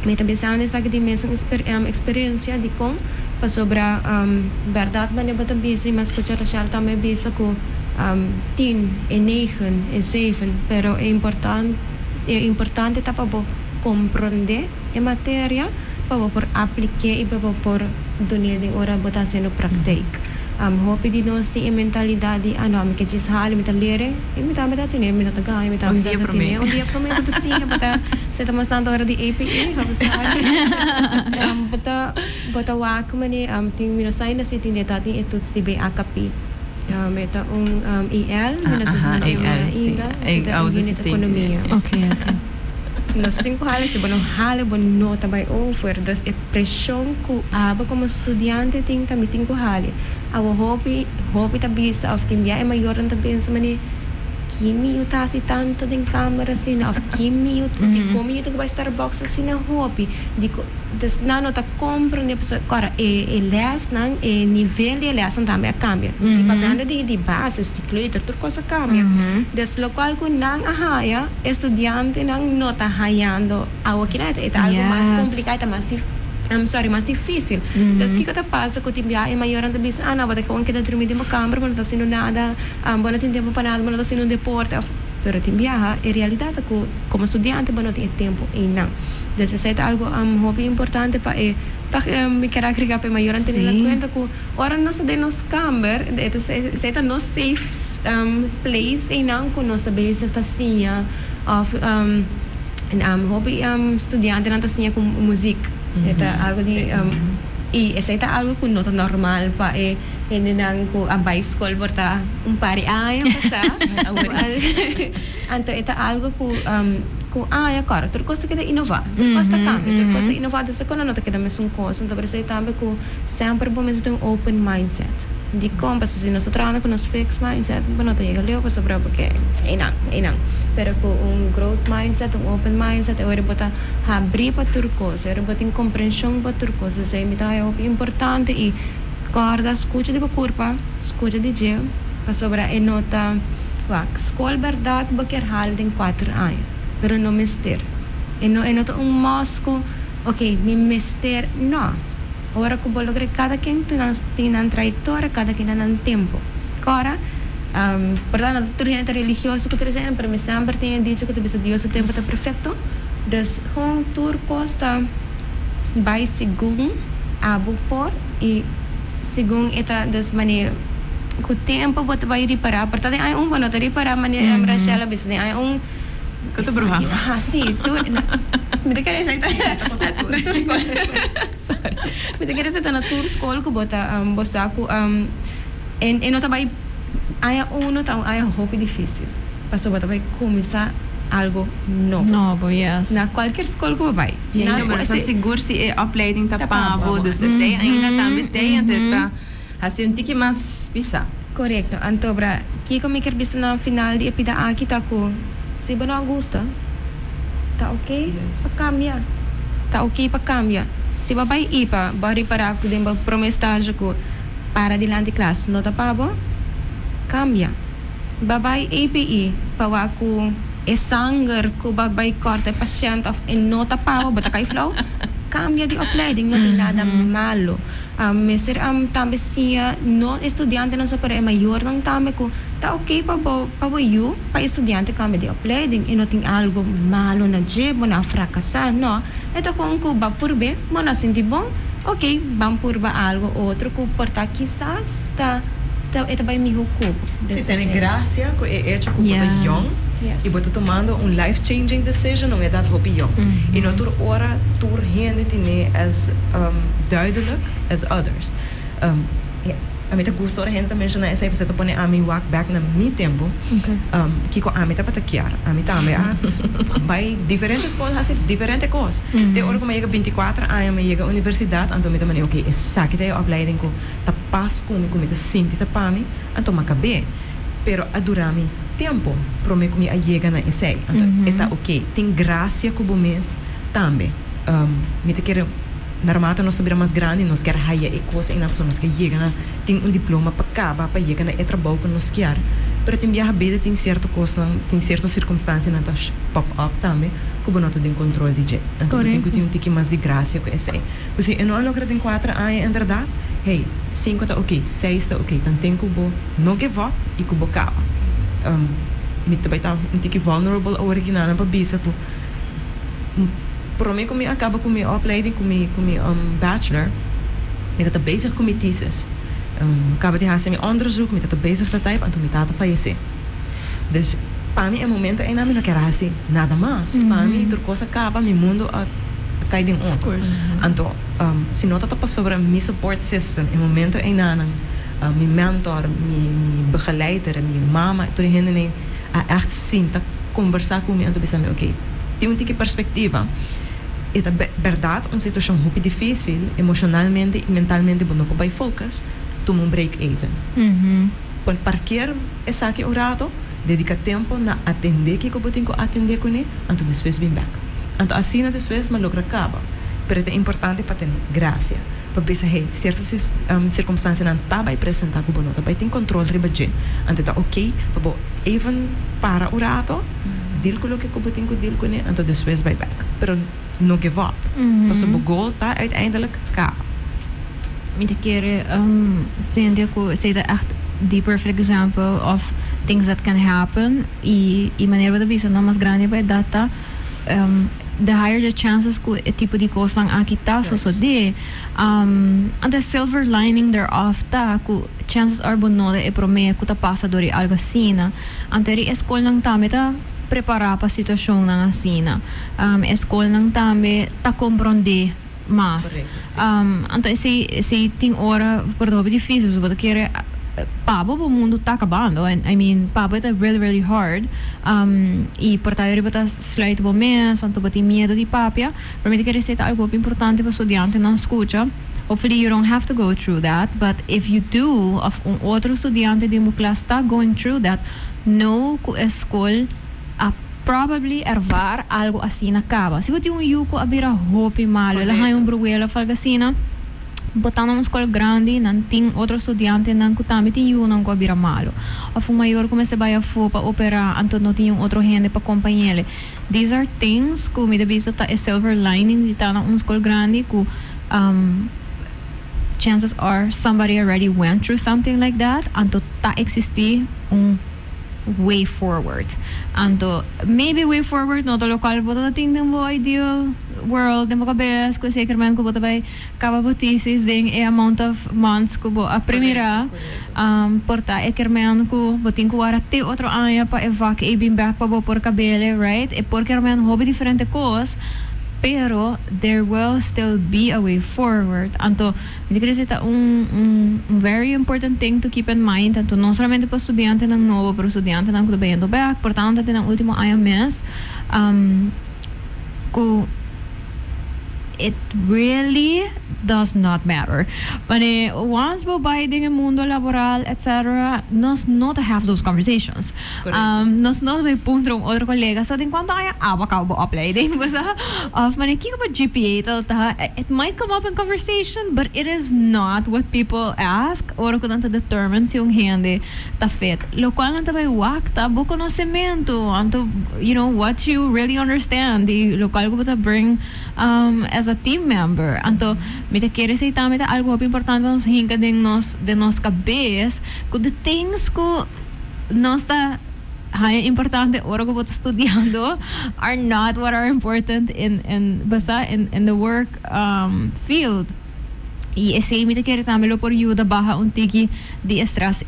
Me também sabe essa que de mesma experiência de com para sobre verdade, mas eu também busy, mas que eu já também busy com 10 e 9 e 7, pero é importante tá para compreender a matéria, para por aplicar e para por donar de hora botar sendo prática. Hopi di nós tem mentalidade, não, que diz hali, me tá lere, e me tá tinha, me tá ganha, me tá tinha, um dia para mim, bota sim, bota, você tá mostrando hora de APE, bota wak mani, tem me sai na city neta, tem etudos de BAKP. Meta EL, na sa
ainda,
unit economia.
Okay.
Nós temos que falar se bom hale bom nota by over, das é pressão que aba como estudante tem também tem que hale. Awo hobby tá bisa of tim é maior então pensa mani kimi uta si tanto din camera assim of kimi ut di comi tu vai Starbucks assim na hobby dico das nano tá compreende agora é les nan é nível de les também cambia e pagando de base esticleta tudo coisa cambia des local com nang ahaya estudante nang nota hayando awo kinat é algo mais complicado mais mais difícil. Das que kita passa com o time é maior ainda bis ana, bota com que da dormir de uma câmara, não está sendo nada, não tem tempo para nada, não está sendo um deporte. Pero time é realidade que como estudante não tem tempo e não. Desse é algo hobby importante para me querer criar para maior ainda ter conta que ora nós temos câmara, é no safe place e não com nossa base tá assim of hobby estudante não tá assim com música. Itu algo di esa itu algo que não normal pa nang ko a bicycle borta pari ay pasa anto itu algo ku ay cara tu costa kita inovar costa cambia tu costa inovar tu secondo nota kita mesmo coisa então para também ku sempre bom mesmo um open mindset di como se nós trabalhamos com nosso fixed mindset não tem galeu para sobre porque não pero com growth mindset open mindset eu bota abrir para tudo coisa eu bota compreensão para tudo coisa isso é importante e guarda escuta de curva escuta de gel para sobre a nota escola verdade baquer hal em 4 anos pero não mister e nota mosco ok me mister não ora que bolo cada quem tem na trajetória cada quem tem tempo agora portanto tudo é religioso que trazem para mim sempre tem dito que Deus o tempo está perfeito das com tur costa vai segundo abu por e segundo eta das maneira que o tempo vai reparar portanto há bom não reparar maneira Rachel business há
que tu berapa
sim tu me quer dizer na tour school sorry me quer dizer na tour school que bota bosaku e não vai há há hobby difícil passou bota vai começar algo novo
yes
na qualquer escola que vai
mas seguro se a opleiding tá pago dus ainda também tem até assim tique mais pisa
correto então bra que como quer ver na final de epida aqui tá com se não gosta tá ok para cambiar tá ok para cambiar se vai ir para reparar que dem promestágio que para dilante classe não tá pago cambia babai APE para ku sangue ku babai corte paciente of nota pago bota kai flow cambia de opleiding não tem nada malo mesir também se não estudante não só para maior não também ku tá ok para you para estudante cambia de opleiding e não tem algo malo na jebo na fracassar não então com ku ba por bem não senti bom ok vamos por ba algo outro ku portar quizás tá ito vai me hukum.
Se tem graça que é hecho com o young e você tomando life-changing decision não é dado hobby young. E não toda hora toda gente tem as duidelijk as others. A mim tá gosto a gente também na essa você tá põe a mim walk back na meu tempo. Que com a mim tá para taquear. A mim também vai diferentes coisas assim diferentes coisas. De hora como chega 24 anos me chega universidade então me também ok essa que é a opleiding com tá passo com me tá sinto tá para mim então me acabei. Pero a durar mi tempo para me comer a chega na essa. Então está ok tem graça com o mês também. Me te quero naarmate nós subir mais grande, nós quer haya e coisa em nós nós quer chegar na tem diploma para acaba para chegar na trabalho que nós quer. Pero tem viaja bem tem certo coisa, tem certa circunstância na tas pop up também, que não tem controle de jet. Então tem que ter um tique mais de graça com esse. Porque eu não logro tem 4 anos em verdade. Hey, 5 tá ok, 6 tá ok, então tem que bo não give up e que bo acaba. Me também tá um tique vulnerable original para bisa po. Para mim como acaba com minha opleiding com minha bachelor, eu tá bezig com minha thesis. Acaba de fazer meu onderzoek, met het bezig te type en toen met dat fallecer. Dus para mim é momento ainda não quero fazer nada mais. Para mim outra coisa acaba, meu mundo cai de outro. Então, se não tá sobre meu support system, é momento ainda meu mentor, meu begeleider, minha mama, toda gente nem echt zien, tá conversar comigo, então pensar, ok, tem um tipo de perspectiva. É verdade, uma situação muito difícil, emocionalmente e mentalmente, não pode focus. Toma um break even. Quando parquear essa aqui o rato, dedica tempo na atender que eu tenho que atender com ele, então depois vem back. Então assim depois mas logra acaba. Mas é importante para ter graça, para pensar hey, certas circunstâncias não tá vai apresentar com bonota, vai ter controle riba de. Então tá ok, para even para o rato, deal com o que eu tenho que deal com ele, então depois vai back. Pero não give up. Parce o goal tá uiteindelijk acaba.
Met een keer Cynthia zei echt the perfect example of things that can happen y manera de visa no más grande para data the higher the chances que e tipo de coisa lang aqui tá so de and the silver lining thereof tá que chances are bonode e promete que tá passa dori algo assim anteri escola lang tame tá preparar para situação lang assim escola lang tame tá compreender mas então esse tem hora por do difícil so porque quer pabo o mundo tá acabando I mean pabo é really hard e por tal ele tá sluit bom mês então botar medo de papia para mim quer ser algo importante para estudante não escuta. Hopefully you don't have to go through that, but if you do of outro estudante de uma classe tá going through that, no que a escola probably ervar algo assim na acaba. Se você yuko abira hopi malo, ela hay bruguela falga assim, botando uma escola grande, não tem outro estudante não kutami tem yu não abira malo. Of maior começa a for para operar, então não tem outro gente para acompanhar. These are things que me debisa tá a silver lining de tá na uma escola grande que chances are somebody already went through something like that, então tá existir way forward. And maybe way forward no to local bota ting ng mo ideal world ng mga best ko zeker man ko bota bay kababotisis ding a amount of months ko bo a primera porta ekerman ko boting ko ara te otro anya pa evac e bim back pa bo por cabele right e por kerman hobby diferente cos pero there will still be a way forward. Anto, hindi ko rin very important thing to keep in mind. Anto, non solamente pa estudiante ng novo, pero estudiante ng kutubayendo back. Portanto, natin ang ultimo IMS. It really does not matter. But once we buy din ang mundo laboral, etc., nos not have those conversations. Nos not may punto ng otro kolega. So, din kwanto kaya ka bo apply din basta of kiko ba GPA ta it might come up in conversation, but it is not what people ask or kung nanta determines yung hindi ta fit. Lo cual nanta bay wakta bo conocimiento anto you know what you really understand. Di lo cual ko ba bring as a team member. Anto, mita quiere say tamita algo importante nos hinka de nos cabes, ko the things ko nos ta importante ora ko bot estudiando are not what are important in the work field. Y ese mita quiere tamelo por ayuda baja un tiki de stress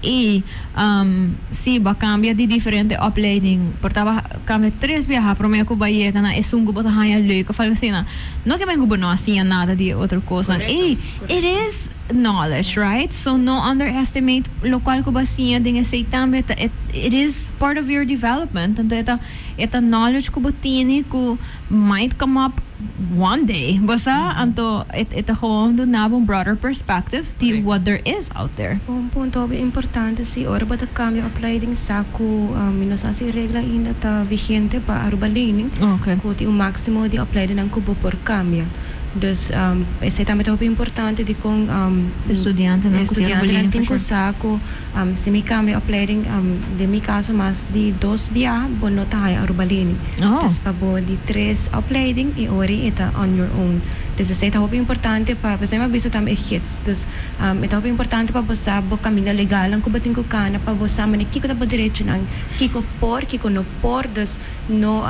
si ba cambia de diferente opleiding portava cambia 3 viajar pro meio cubaia na é sungo bota haya leuk fala assim não que men não assim nada de outra coisa it is knowledge right so no underestimate local kubasinha ding esse também it is part of your development and eta knowledge kubotini ku might come up one day basta anto ita gewoon do na een broader perspective to what there is out there.
Un punto importante si ora bata cambio opleiding sa ku minasasi regla ina ta vigente pa aruba learning
Okay.
ku ti un máximo de opleiding ang kubo por cambia Dus esse também é muito importante de com
Estudiante não
estudante não tem que saco se me cambia opleiding de mi caso mas de 2 biar bom nota hai arubalini. Dus para bo de 3 opleiding e ori eta on your own. Dus esse é muito importante para você mais bisa também hits. Dus é muito importante para você bo caminho legal ang kubating ko kana para você mani kiko ta bo direito nang kiko no por dus no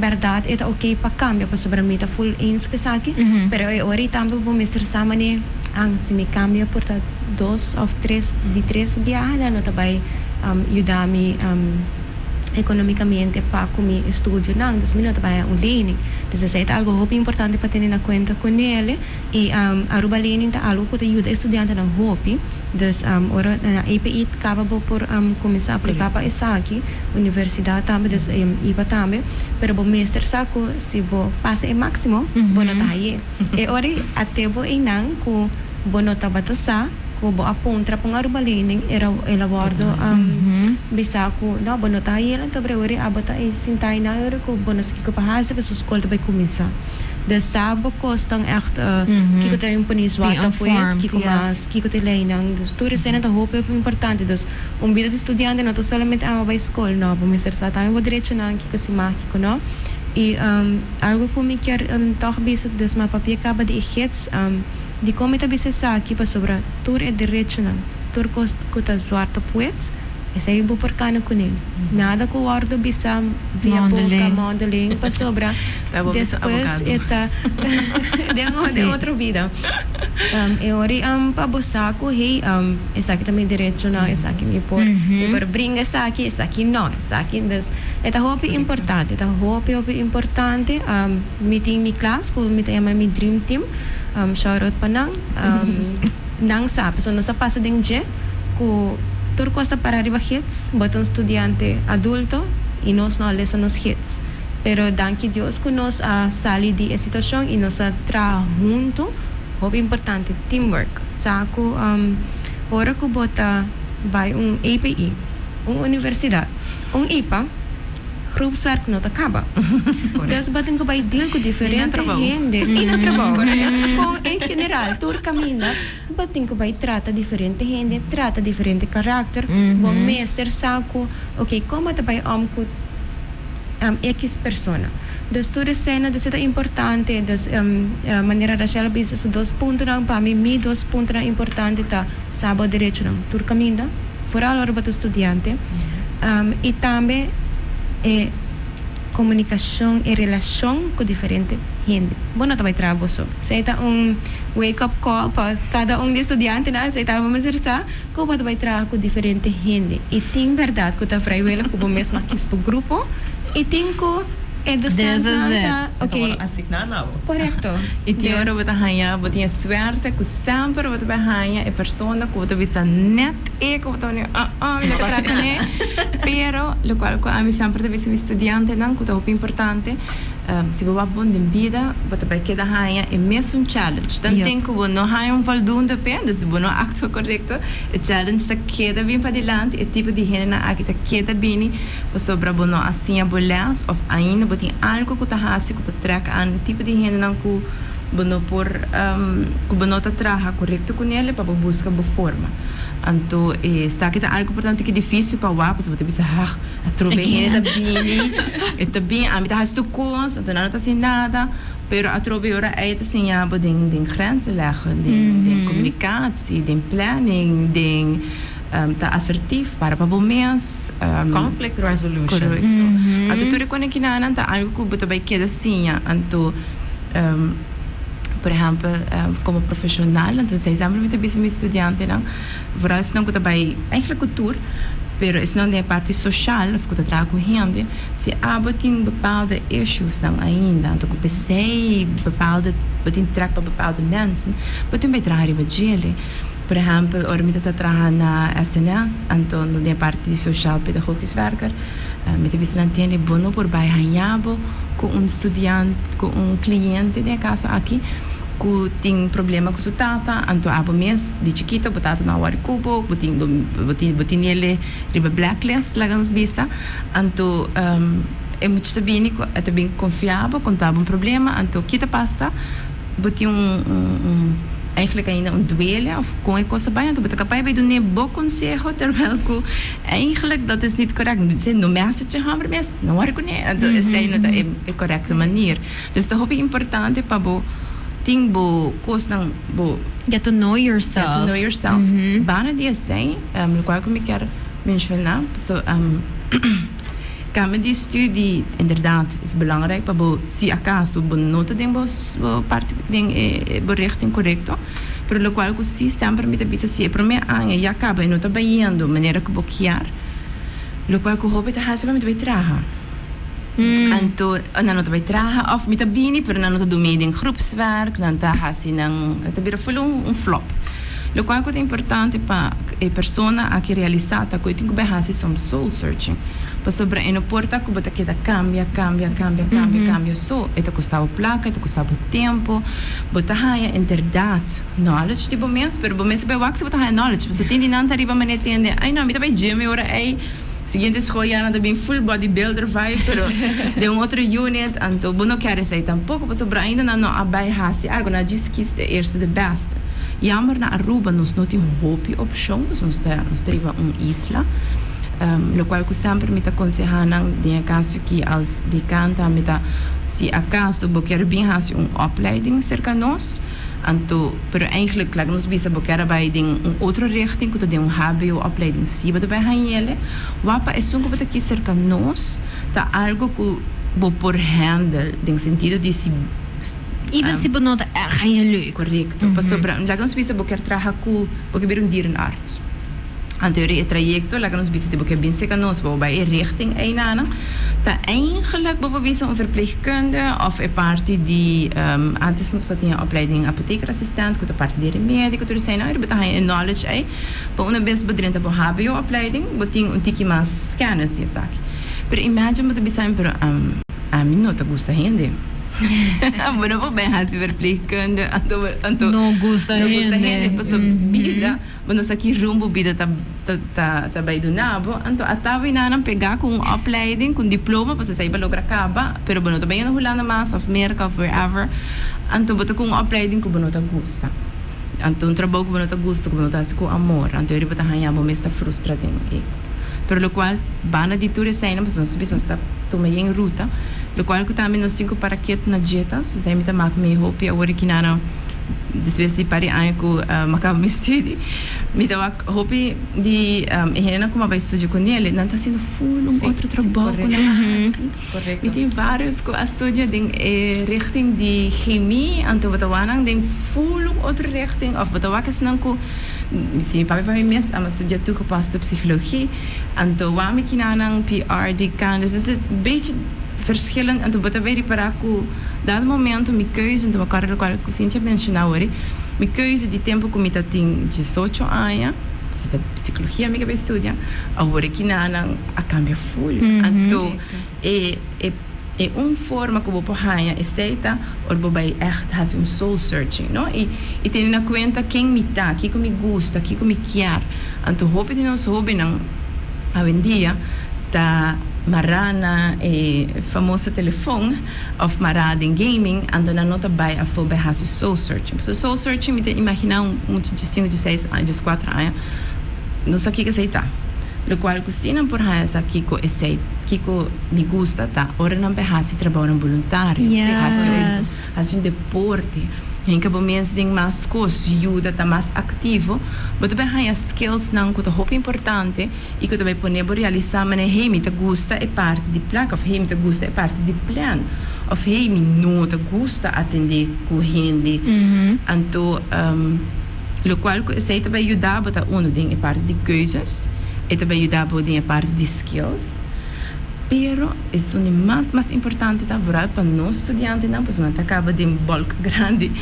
verdade é ok para cambia para sobre mim tá full ins que saque. Pero ori também bo mister samani ang se me cambia por 2 of 3 de 3 viagens não também ajudar-me economicamente para comer estudo não das minhas também learning dus é algo muito importante para ter na conta com ele e Aruba learning tá algo que ajuda estudante não hope dus ora na API acaba por começar a aplicar para essa aqui universidade também dus iba também pero bom mestre saco se bo passa o máximo bom nota aí e ora até bo inang ko bom nota batasa ko bo apontra pang Aruba learning era elaborado bisa ko no bom nota aí lang sobre ora abata e sintay na ora ko bonus ko pahasa para sua escola vai começar de sabo costam echt kiko tayo yung paniswata po kiko mas kiko tayo lang dus turis na ta hope é importante dus vida de estudiante não to solamente ama vai escola no po mister sa tayo direito na kiko si kiko no e algo que me quer toch bisa dus ma papia acaba de hits de como tá bisa sa aqui para sobre tur é direito na tur ko ta suarta poets essa é bo porcano com ele nada com ordo bisa via boca modeling para sobra depois eta de outra vida eu ori para bosaco hey essa aqui também direito não essa aqui me por brinca essa aqui não essa aqui das eta hope importante meeting mi class ko meeting mi dream team shout out panang nang sa pessoa nossa passa ding je ko tur costa para arriba hits, bota estudiante adulto y nos no les nos hits. Pero danke Dios que nos a sali de situación y nos a trabajar junto, muy importante teamwork. Saco ora que bota vai API, universidade, IPA, groepswerk não acaba. Dus baten ko by deal ko diferente gente e no trabalho. Dus em geral, tur camina, baten ko by trata diferente gente, trata diferente carácter, bom mestre saco, ok, como tá by com X persona. Dus tudo cena dus é importante, dus maneira da shell business 2 pontos não para mim 2 pontos importante tá sábado direito não, tur camina, fora a hora para estudante, e também comunicação e relação com diferente gente. Bom, não vai trabalhar só. Se está wake up call para cada de estudante, né? Se está vamos dizer como vai trabalhar com diferente gente. E tem verdade que está freiwillig com o mesmo aqui para o grupo. E tem que
ok. Asignado.
Correto.
E tem hora você ganha, você tem sorte que sempre você vai ganhar a pessoa que você visa net e que você não pero lo cual a mim sempre visa estudante não que é muito importante se você bom de vida você vai quedar ganha é mesmo challenge então tem que você não ganha voldoende pena se você não actua correto o challenge está queda bem para diante é tipo de gente na aqui está queda bem sobre você não assim a bolas of ainda você tem algo que está fazendo que está track an tipo de gente não que você por que você não está trabalha correto com ele para buscar boa forma. Então, está aqui algo importante que é difícil para o você vai pensar, a trobe está bem, a mim está fazendo coisas, então não está assim nada, pero a trobe ora é assim a de grenzen leggen, de comunicatie, de planning, de tá assertivo para o mês,
conflict resolution.
Correto. Então, tudo quando que não tá algo que você vai querer assim, então por exemplo, como profissional, então se exame muito bem como estudante, não, vooral se não que também eigenlijk cultuur, pero se não é parte social, que trabalha com gente, se há bepaalde issues não ainda, então que pensei bepaalde, tem track para bepaalde mensen, tem bij trabalhar met ele. Por exemplo, ora me está trabalhando na SNS, então não é parte social pedagogisch werker, me tem visto entender bom por bij hanjabo com estudante, com cliente, de caso aqui. Que tem problema com sua tata, então há mês de chiquito, botado na hora cubo, botin ele riba blacklist lá nas bisa, então é muito bem confiável, quando há um problema, então kita pasta, botar eigenlijk ainda duele of com a coisa bem, então você capaz de dar um bom conselho, terwijl que eigenlijk dat is niet correct. Você não mexe te hammer, mas não é correto. Então essa é a correta maneira. Dus dat é importante para bo ting bo coisa bo
Get to know yourself.
get to know yourself. Bana dia sem, no qual que me quero mencionar, so de studie inderdaad is belangrijk, maar si acaso nota den parte den richting correcto, pero lo cual que si sempre me te si per me anche ya acaba e nota bayendo maneira que boquiar, lo cual que hope te hasa me te traga. Anto na nota vai traga of me te bini, pero na nota do meio in groepswerk, dan ta hasi nang te bira un flop. Lo qual que é importante para a persona a que realizata que tem que hasi som soul searching. Sobre e no porta que bota que cambia so eta custava placa eta custava tempo bota haia inderdaad knowledge tipo mens pero mens bij wax bota haia knowledge so tem dinanta arriba mané tende ai não me tá vai gym ora ai seguinte escolha anda bem full bodybuilder vibe pero de outro unit anto bono quer sei tampouco sobre ainda não abai hasi algo na diz que é eerste de beste jammer na Aruba nos não tem hope option nos está isla. Lo qual que sempre me aconselham de caso que als decanta me se acaso boquer bem has opleiding cerca nós anto pero eigenlijk lag nos bisa boquer bij outra richting que de HBO opleiding se bota bij hanele wapa é sungo bota aqui cerca nós tá algo que bo por handle em sentido de se
Even se benota gaan leuk.
correcto pas sobre lag nos bisa boquer traha ku boquer bir dierenarts. Aan teorie trajecto, laten ons bezig zijn met binnen nos, bij richting een dat eigenlijk bijvoorbeeld een verpleegkundige of een party die antes ons dat in een opleiding apothekerassistent, de party die medico, dus zijn er betekent een knowledge bij een best bedrijf op HBO opleiding, betekent een tikje maar scanners je zak. Maar imagine dat we zijn per minuut te gusta hindi. Bueno, po bem hasi verpleegkunde, anto
No gusta gente.
Paso bida, bueno sa ki rumbo bida ta bij do nabo, anto atawi na nang pegar com opleiding, com diploma, paso sa iba logra kaba, pero bueno, ta bayan hulana mas of America of wherever, anto bota com opleiding ko bueno ta gusta. Anto un trabalho ko bueno ta gusto, ko bueno ta com amor, anto iri bota hanya mo mesta frustrado em pero lo qual bana di ture sai na paso bisa sta toma em ruta. Lo qual que também nós temos para que na dieta, se sai me tamar me hope agora que nada desvés de pare anco macabo me estudi me tava hope de Helena como vai estudar com ele não está sendo full outro trabalho correto e tem vários que estudam em richting de chemia anto batawanang tem full outro richting of batawakas não com sim papai para mim mesmo ama estudar toegepaste psicologie anto wame kinanang PR de kan dus het een beetje verschillend en toen wat wij para ku dat momento mi keuze então agora o que Cíntia mencionou hoje mi keuze de tempo que me tá tem 18 anos se da psicologia amiga vai estudar agora que nana a cambia full então é forma que vou porranha aceita ou vou vai echt fazer soul searching não e ter na conta quem me tá que me gusta que me quer então hobby de nós hobby não a vendia tá Marana e famoso telefone of Marana em gaming ando na nota by a for by has soul searching. So soul searching me te imaginar de 5 de 6 anos, de 4 anos. Não sei o que aceitar. Lo qual costina por essa Kiko esse Kiko me gusta tá. Ora não behasi trabalho voluntário, se deporte. Em que momentos tem mais coisas, ajuda, tá mais ativo, mas também há skills não que é muito importante e que também pode realizar, mas hey, me te gusta é parte de placa, of hey, me te gusta é parte de plan, of hey, me não te gusta atender com gente, então, lo qual sei também ajudar, mas uno tem é parte de coisas, e também ajudar tem é parte de skills. Pero isso é mais importante tá virar para nós estudantes não pois não acaba de um bulk grande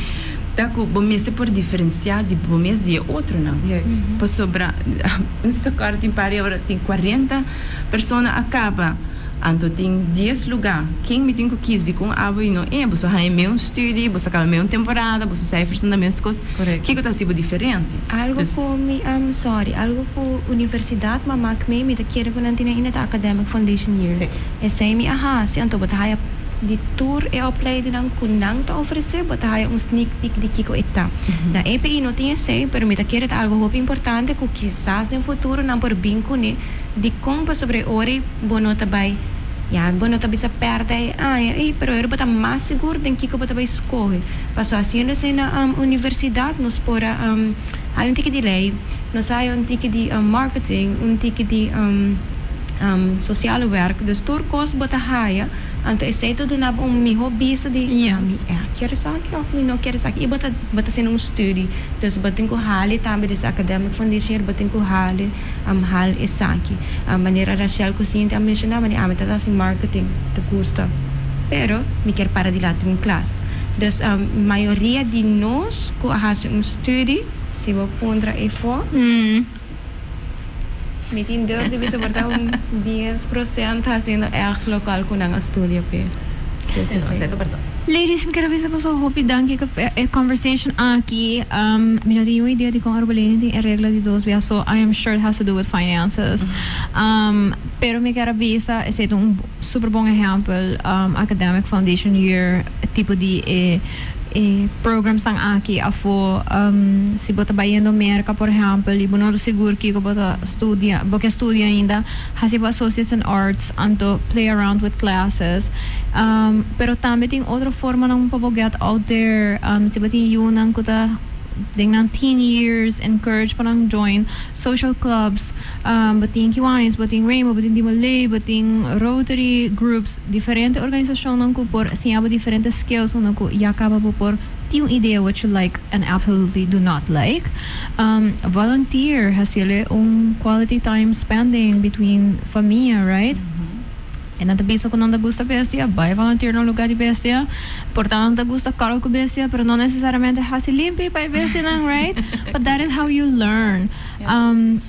tá que bom mesmo por diferenciar de bom mesmo de outro não pois sobra nesta cara tem para agora tem 40 pessoas acaba então tem 10 lugar quem me tem que quis de com abo e não é você vai meu estudo você acaba meu temporada você sai fazendo as coisas que tá sendo diferente
algo com me algo com universidade mamak me tá querer com antina ina academic foundation year é sei me se então botar de tour e opleiding ng kunang te oferecer, bota haya sneak peek de kiko ita. Na EPI não tinha sei, pero me quer algo muito importante que quizás no futuro não por binco ne de compa sobre ore bono tabay. Ja, bono tabi sa perda pero eu bota mais seguro do que bota vai escorrer. Passou assim na universidade nos pora há tique de lei, nós há tique de marketing, tique de social work, dus turcos bota haya, ante esse tudo na mi hobby de quero saque of me não quero saque e bota sendo estudo, dus botin ko hali também des academic foundation botin ko hali hal e saque a maneira Rachel ko sinta mencionar mani ameta assim marketing te custa pero me quer para de lá em classe dus maioria de nós ko hace estudo se vou pondra e for metin deur de bisa bertau 10% haciendo echt local con ang studio pe.
Ladies, me quero ver se você hope danke que conversation aqui. Me não tenho ideia de como arbolene tem a regra de dois via so I am sure it has to do with finances. Pero me quero ver se é super bom exemplo academic foundation year tipo de programs sang aqui afo se bota bayendo America por exemplo e bono seguro que bota estudia ainda hasibo associates in arts anto play around with classes pero também tem outra forma ng pabogat out there se batin yun ang kuta ding ng teen years encourage pa ng join social clubs bating Kiwanis, bating Rainbow, bating Dimolay, bating Rotary groups diferente organisasyon ng ko por siyabo diferente skills ng ko yakaba po por yung idea what you like and absolutely do not like volunteer hasile quality time spending between familia right e natabisa ko nang gusta bestia vai volunteer no lugar de bestia portanto gusta caro ko bestia pero não necessariamente hasi limpi pa bestia nang right but that is how you learn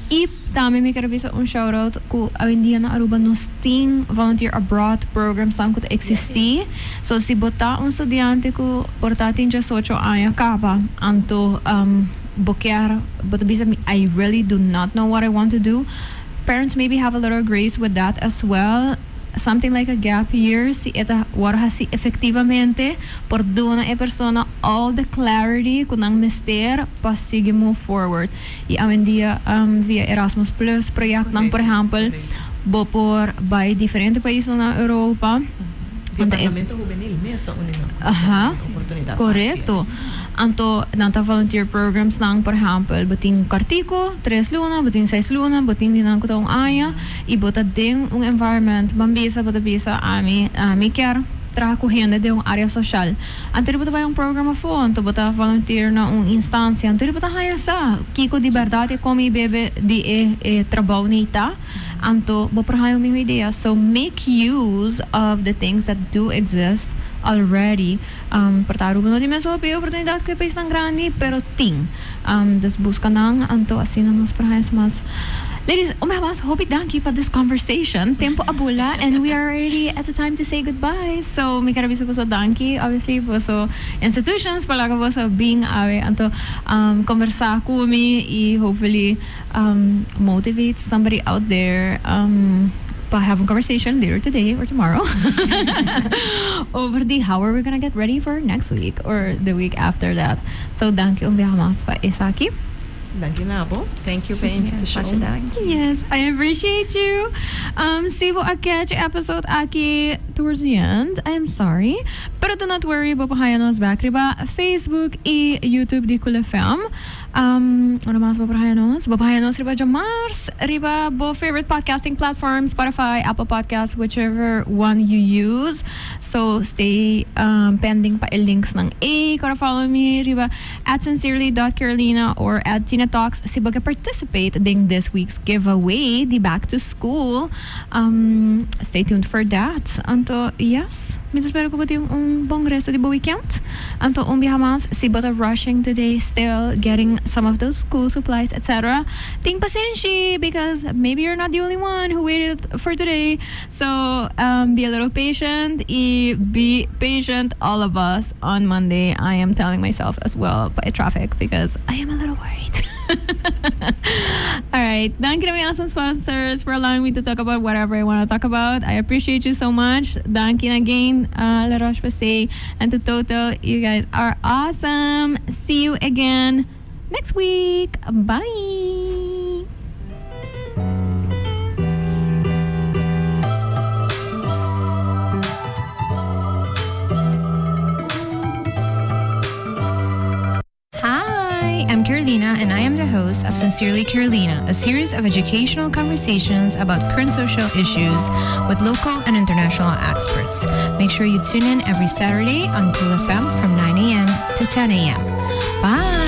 e também me quero bisa shout out ko awendia na Aruba nos ting volunteer abroad program sang ko existi so si bota estudiante ko portatin 18 anos kapa anto bokear but bisa I really do not know what I want to do parents maybe have a little grace with that as well something like a gap year si eta wara si efectivamente por dona persona all the clarity kunang mister pa sige move forward e amendia via Erasmus Plus project ng por example bo por by diferente países na Europa
Departamento Juvenil mesmo oportunidade
correcto anto nanta volunteer programs nang por example bating Kartiko 3 luna bating 6 luna bating dinang ko taong aya e bota ding environment bambisa bota bisa ami quer trabalhar correndo de área social anterior bota vai programa fo anto bota volunteer na instância anterior bota haya sa kiko de verdade como bebe de trabalho neita anto bo prahayo mi idea so make use of the things that do exist already pertaru no di meso pe oportunidade que país tão grande pero ting das busca nang anto assim nos prahayas mas ladies mas hope danke for this conversation tempo abula and we are already at the time to say goodbye so mi quero bisa so danke obviously so institutions palaga so being awe anto conversar kumi e hopefully motivate somebody out there have a conversation later today or tomorrow over the how are we gonna get ready for next week or the week after that so thank you mas pa Isaki.
Thank you, Nabo. Thank you for the invitation.
Yes, I appreciate you. Sibo catch episode aki towards the end. I'm sorry. Pero do not worry, bapahayan nos back riba Facebook e YouTube di Cool FM. Ano mas bapahayan nos? Bapahayan nos riba Mars, riba bo favorite podcasting platforms, Spotify, Apple Podcasts, whichever one you use. So stay pending pa links ng kora follow me riba @sincerely.carolina or @Tina Talks si baga participate ding this week's giveaway the back to school stay tuned for that anto yes mitos espero ko yung bong resto di weekend anto bihamas si bata rushing today still getting some of those school supplies etc ting pasensya because maybe you're not the only one who waited for today so be a little patient be patient all of us on Monday I am telling myself as well by traffic because I am a little worried All right. Thank you to my awesome sponsors for allowing me to talk about whatever I want to talk about. I appreciate you so much. Thank you again, La Roche-Posay, and to Toto. You guys are awesome. See you again next week. Bye.
Hi, I'm Carolina, and I am the host of Sincerely Carolina, a series of educational conversations about current social issues with local and international experts. Make sure you tune in every Saturday on Cool FM from 9 a.m. to 10 a.m. Bye!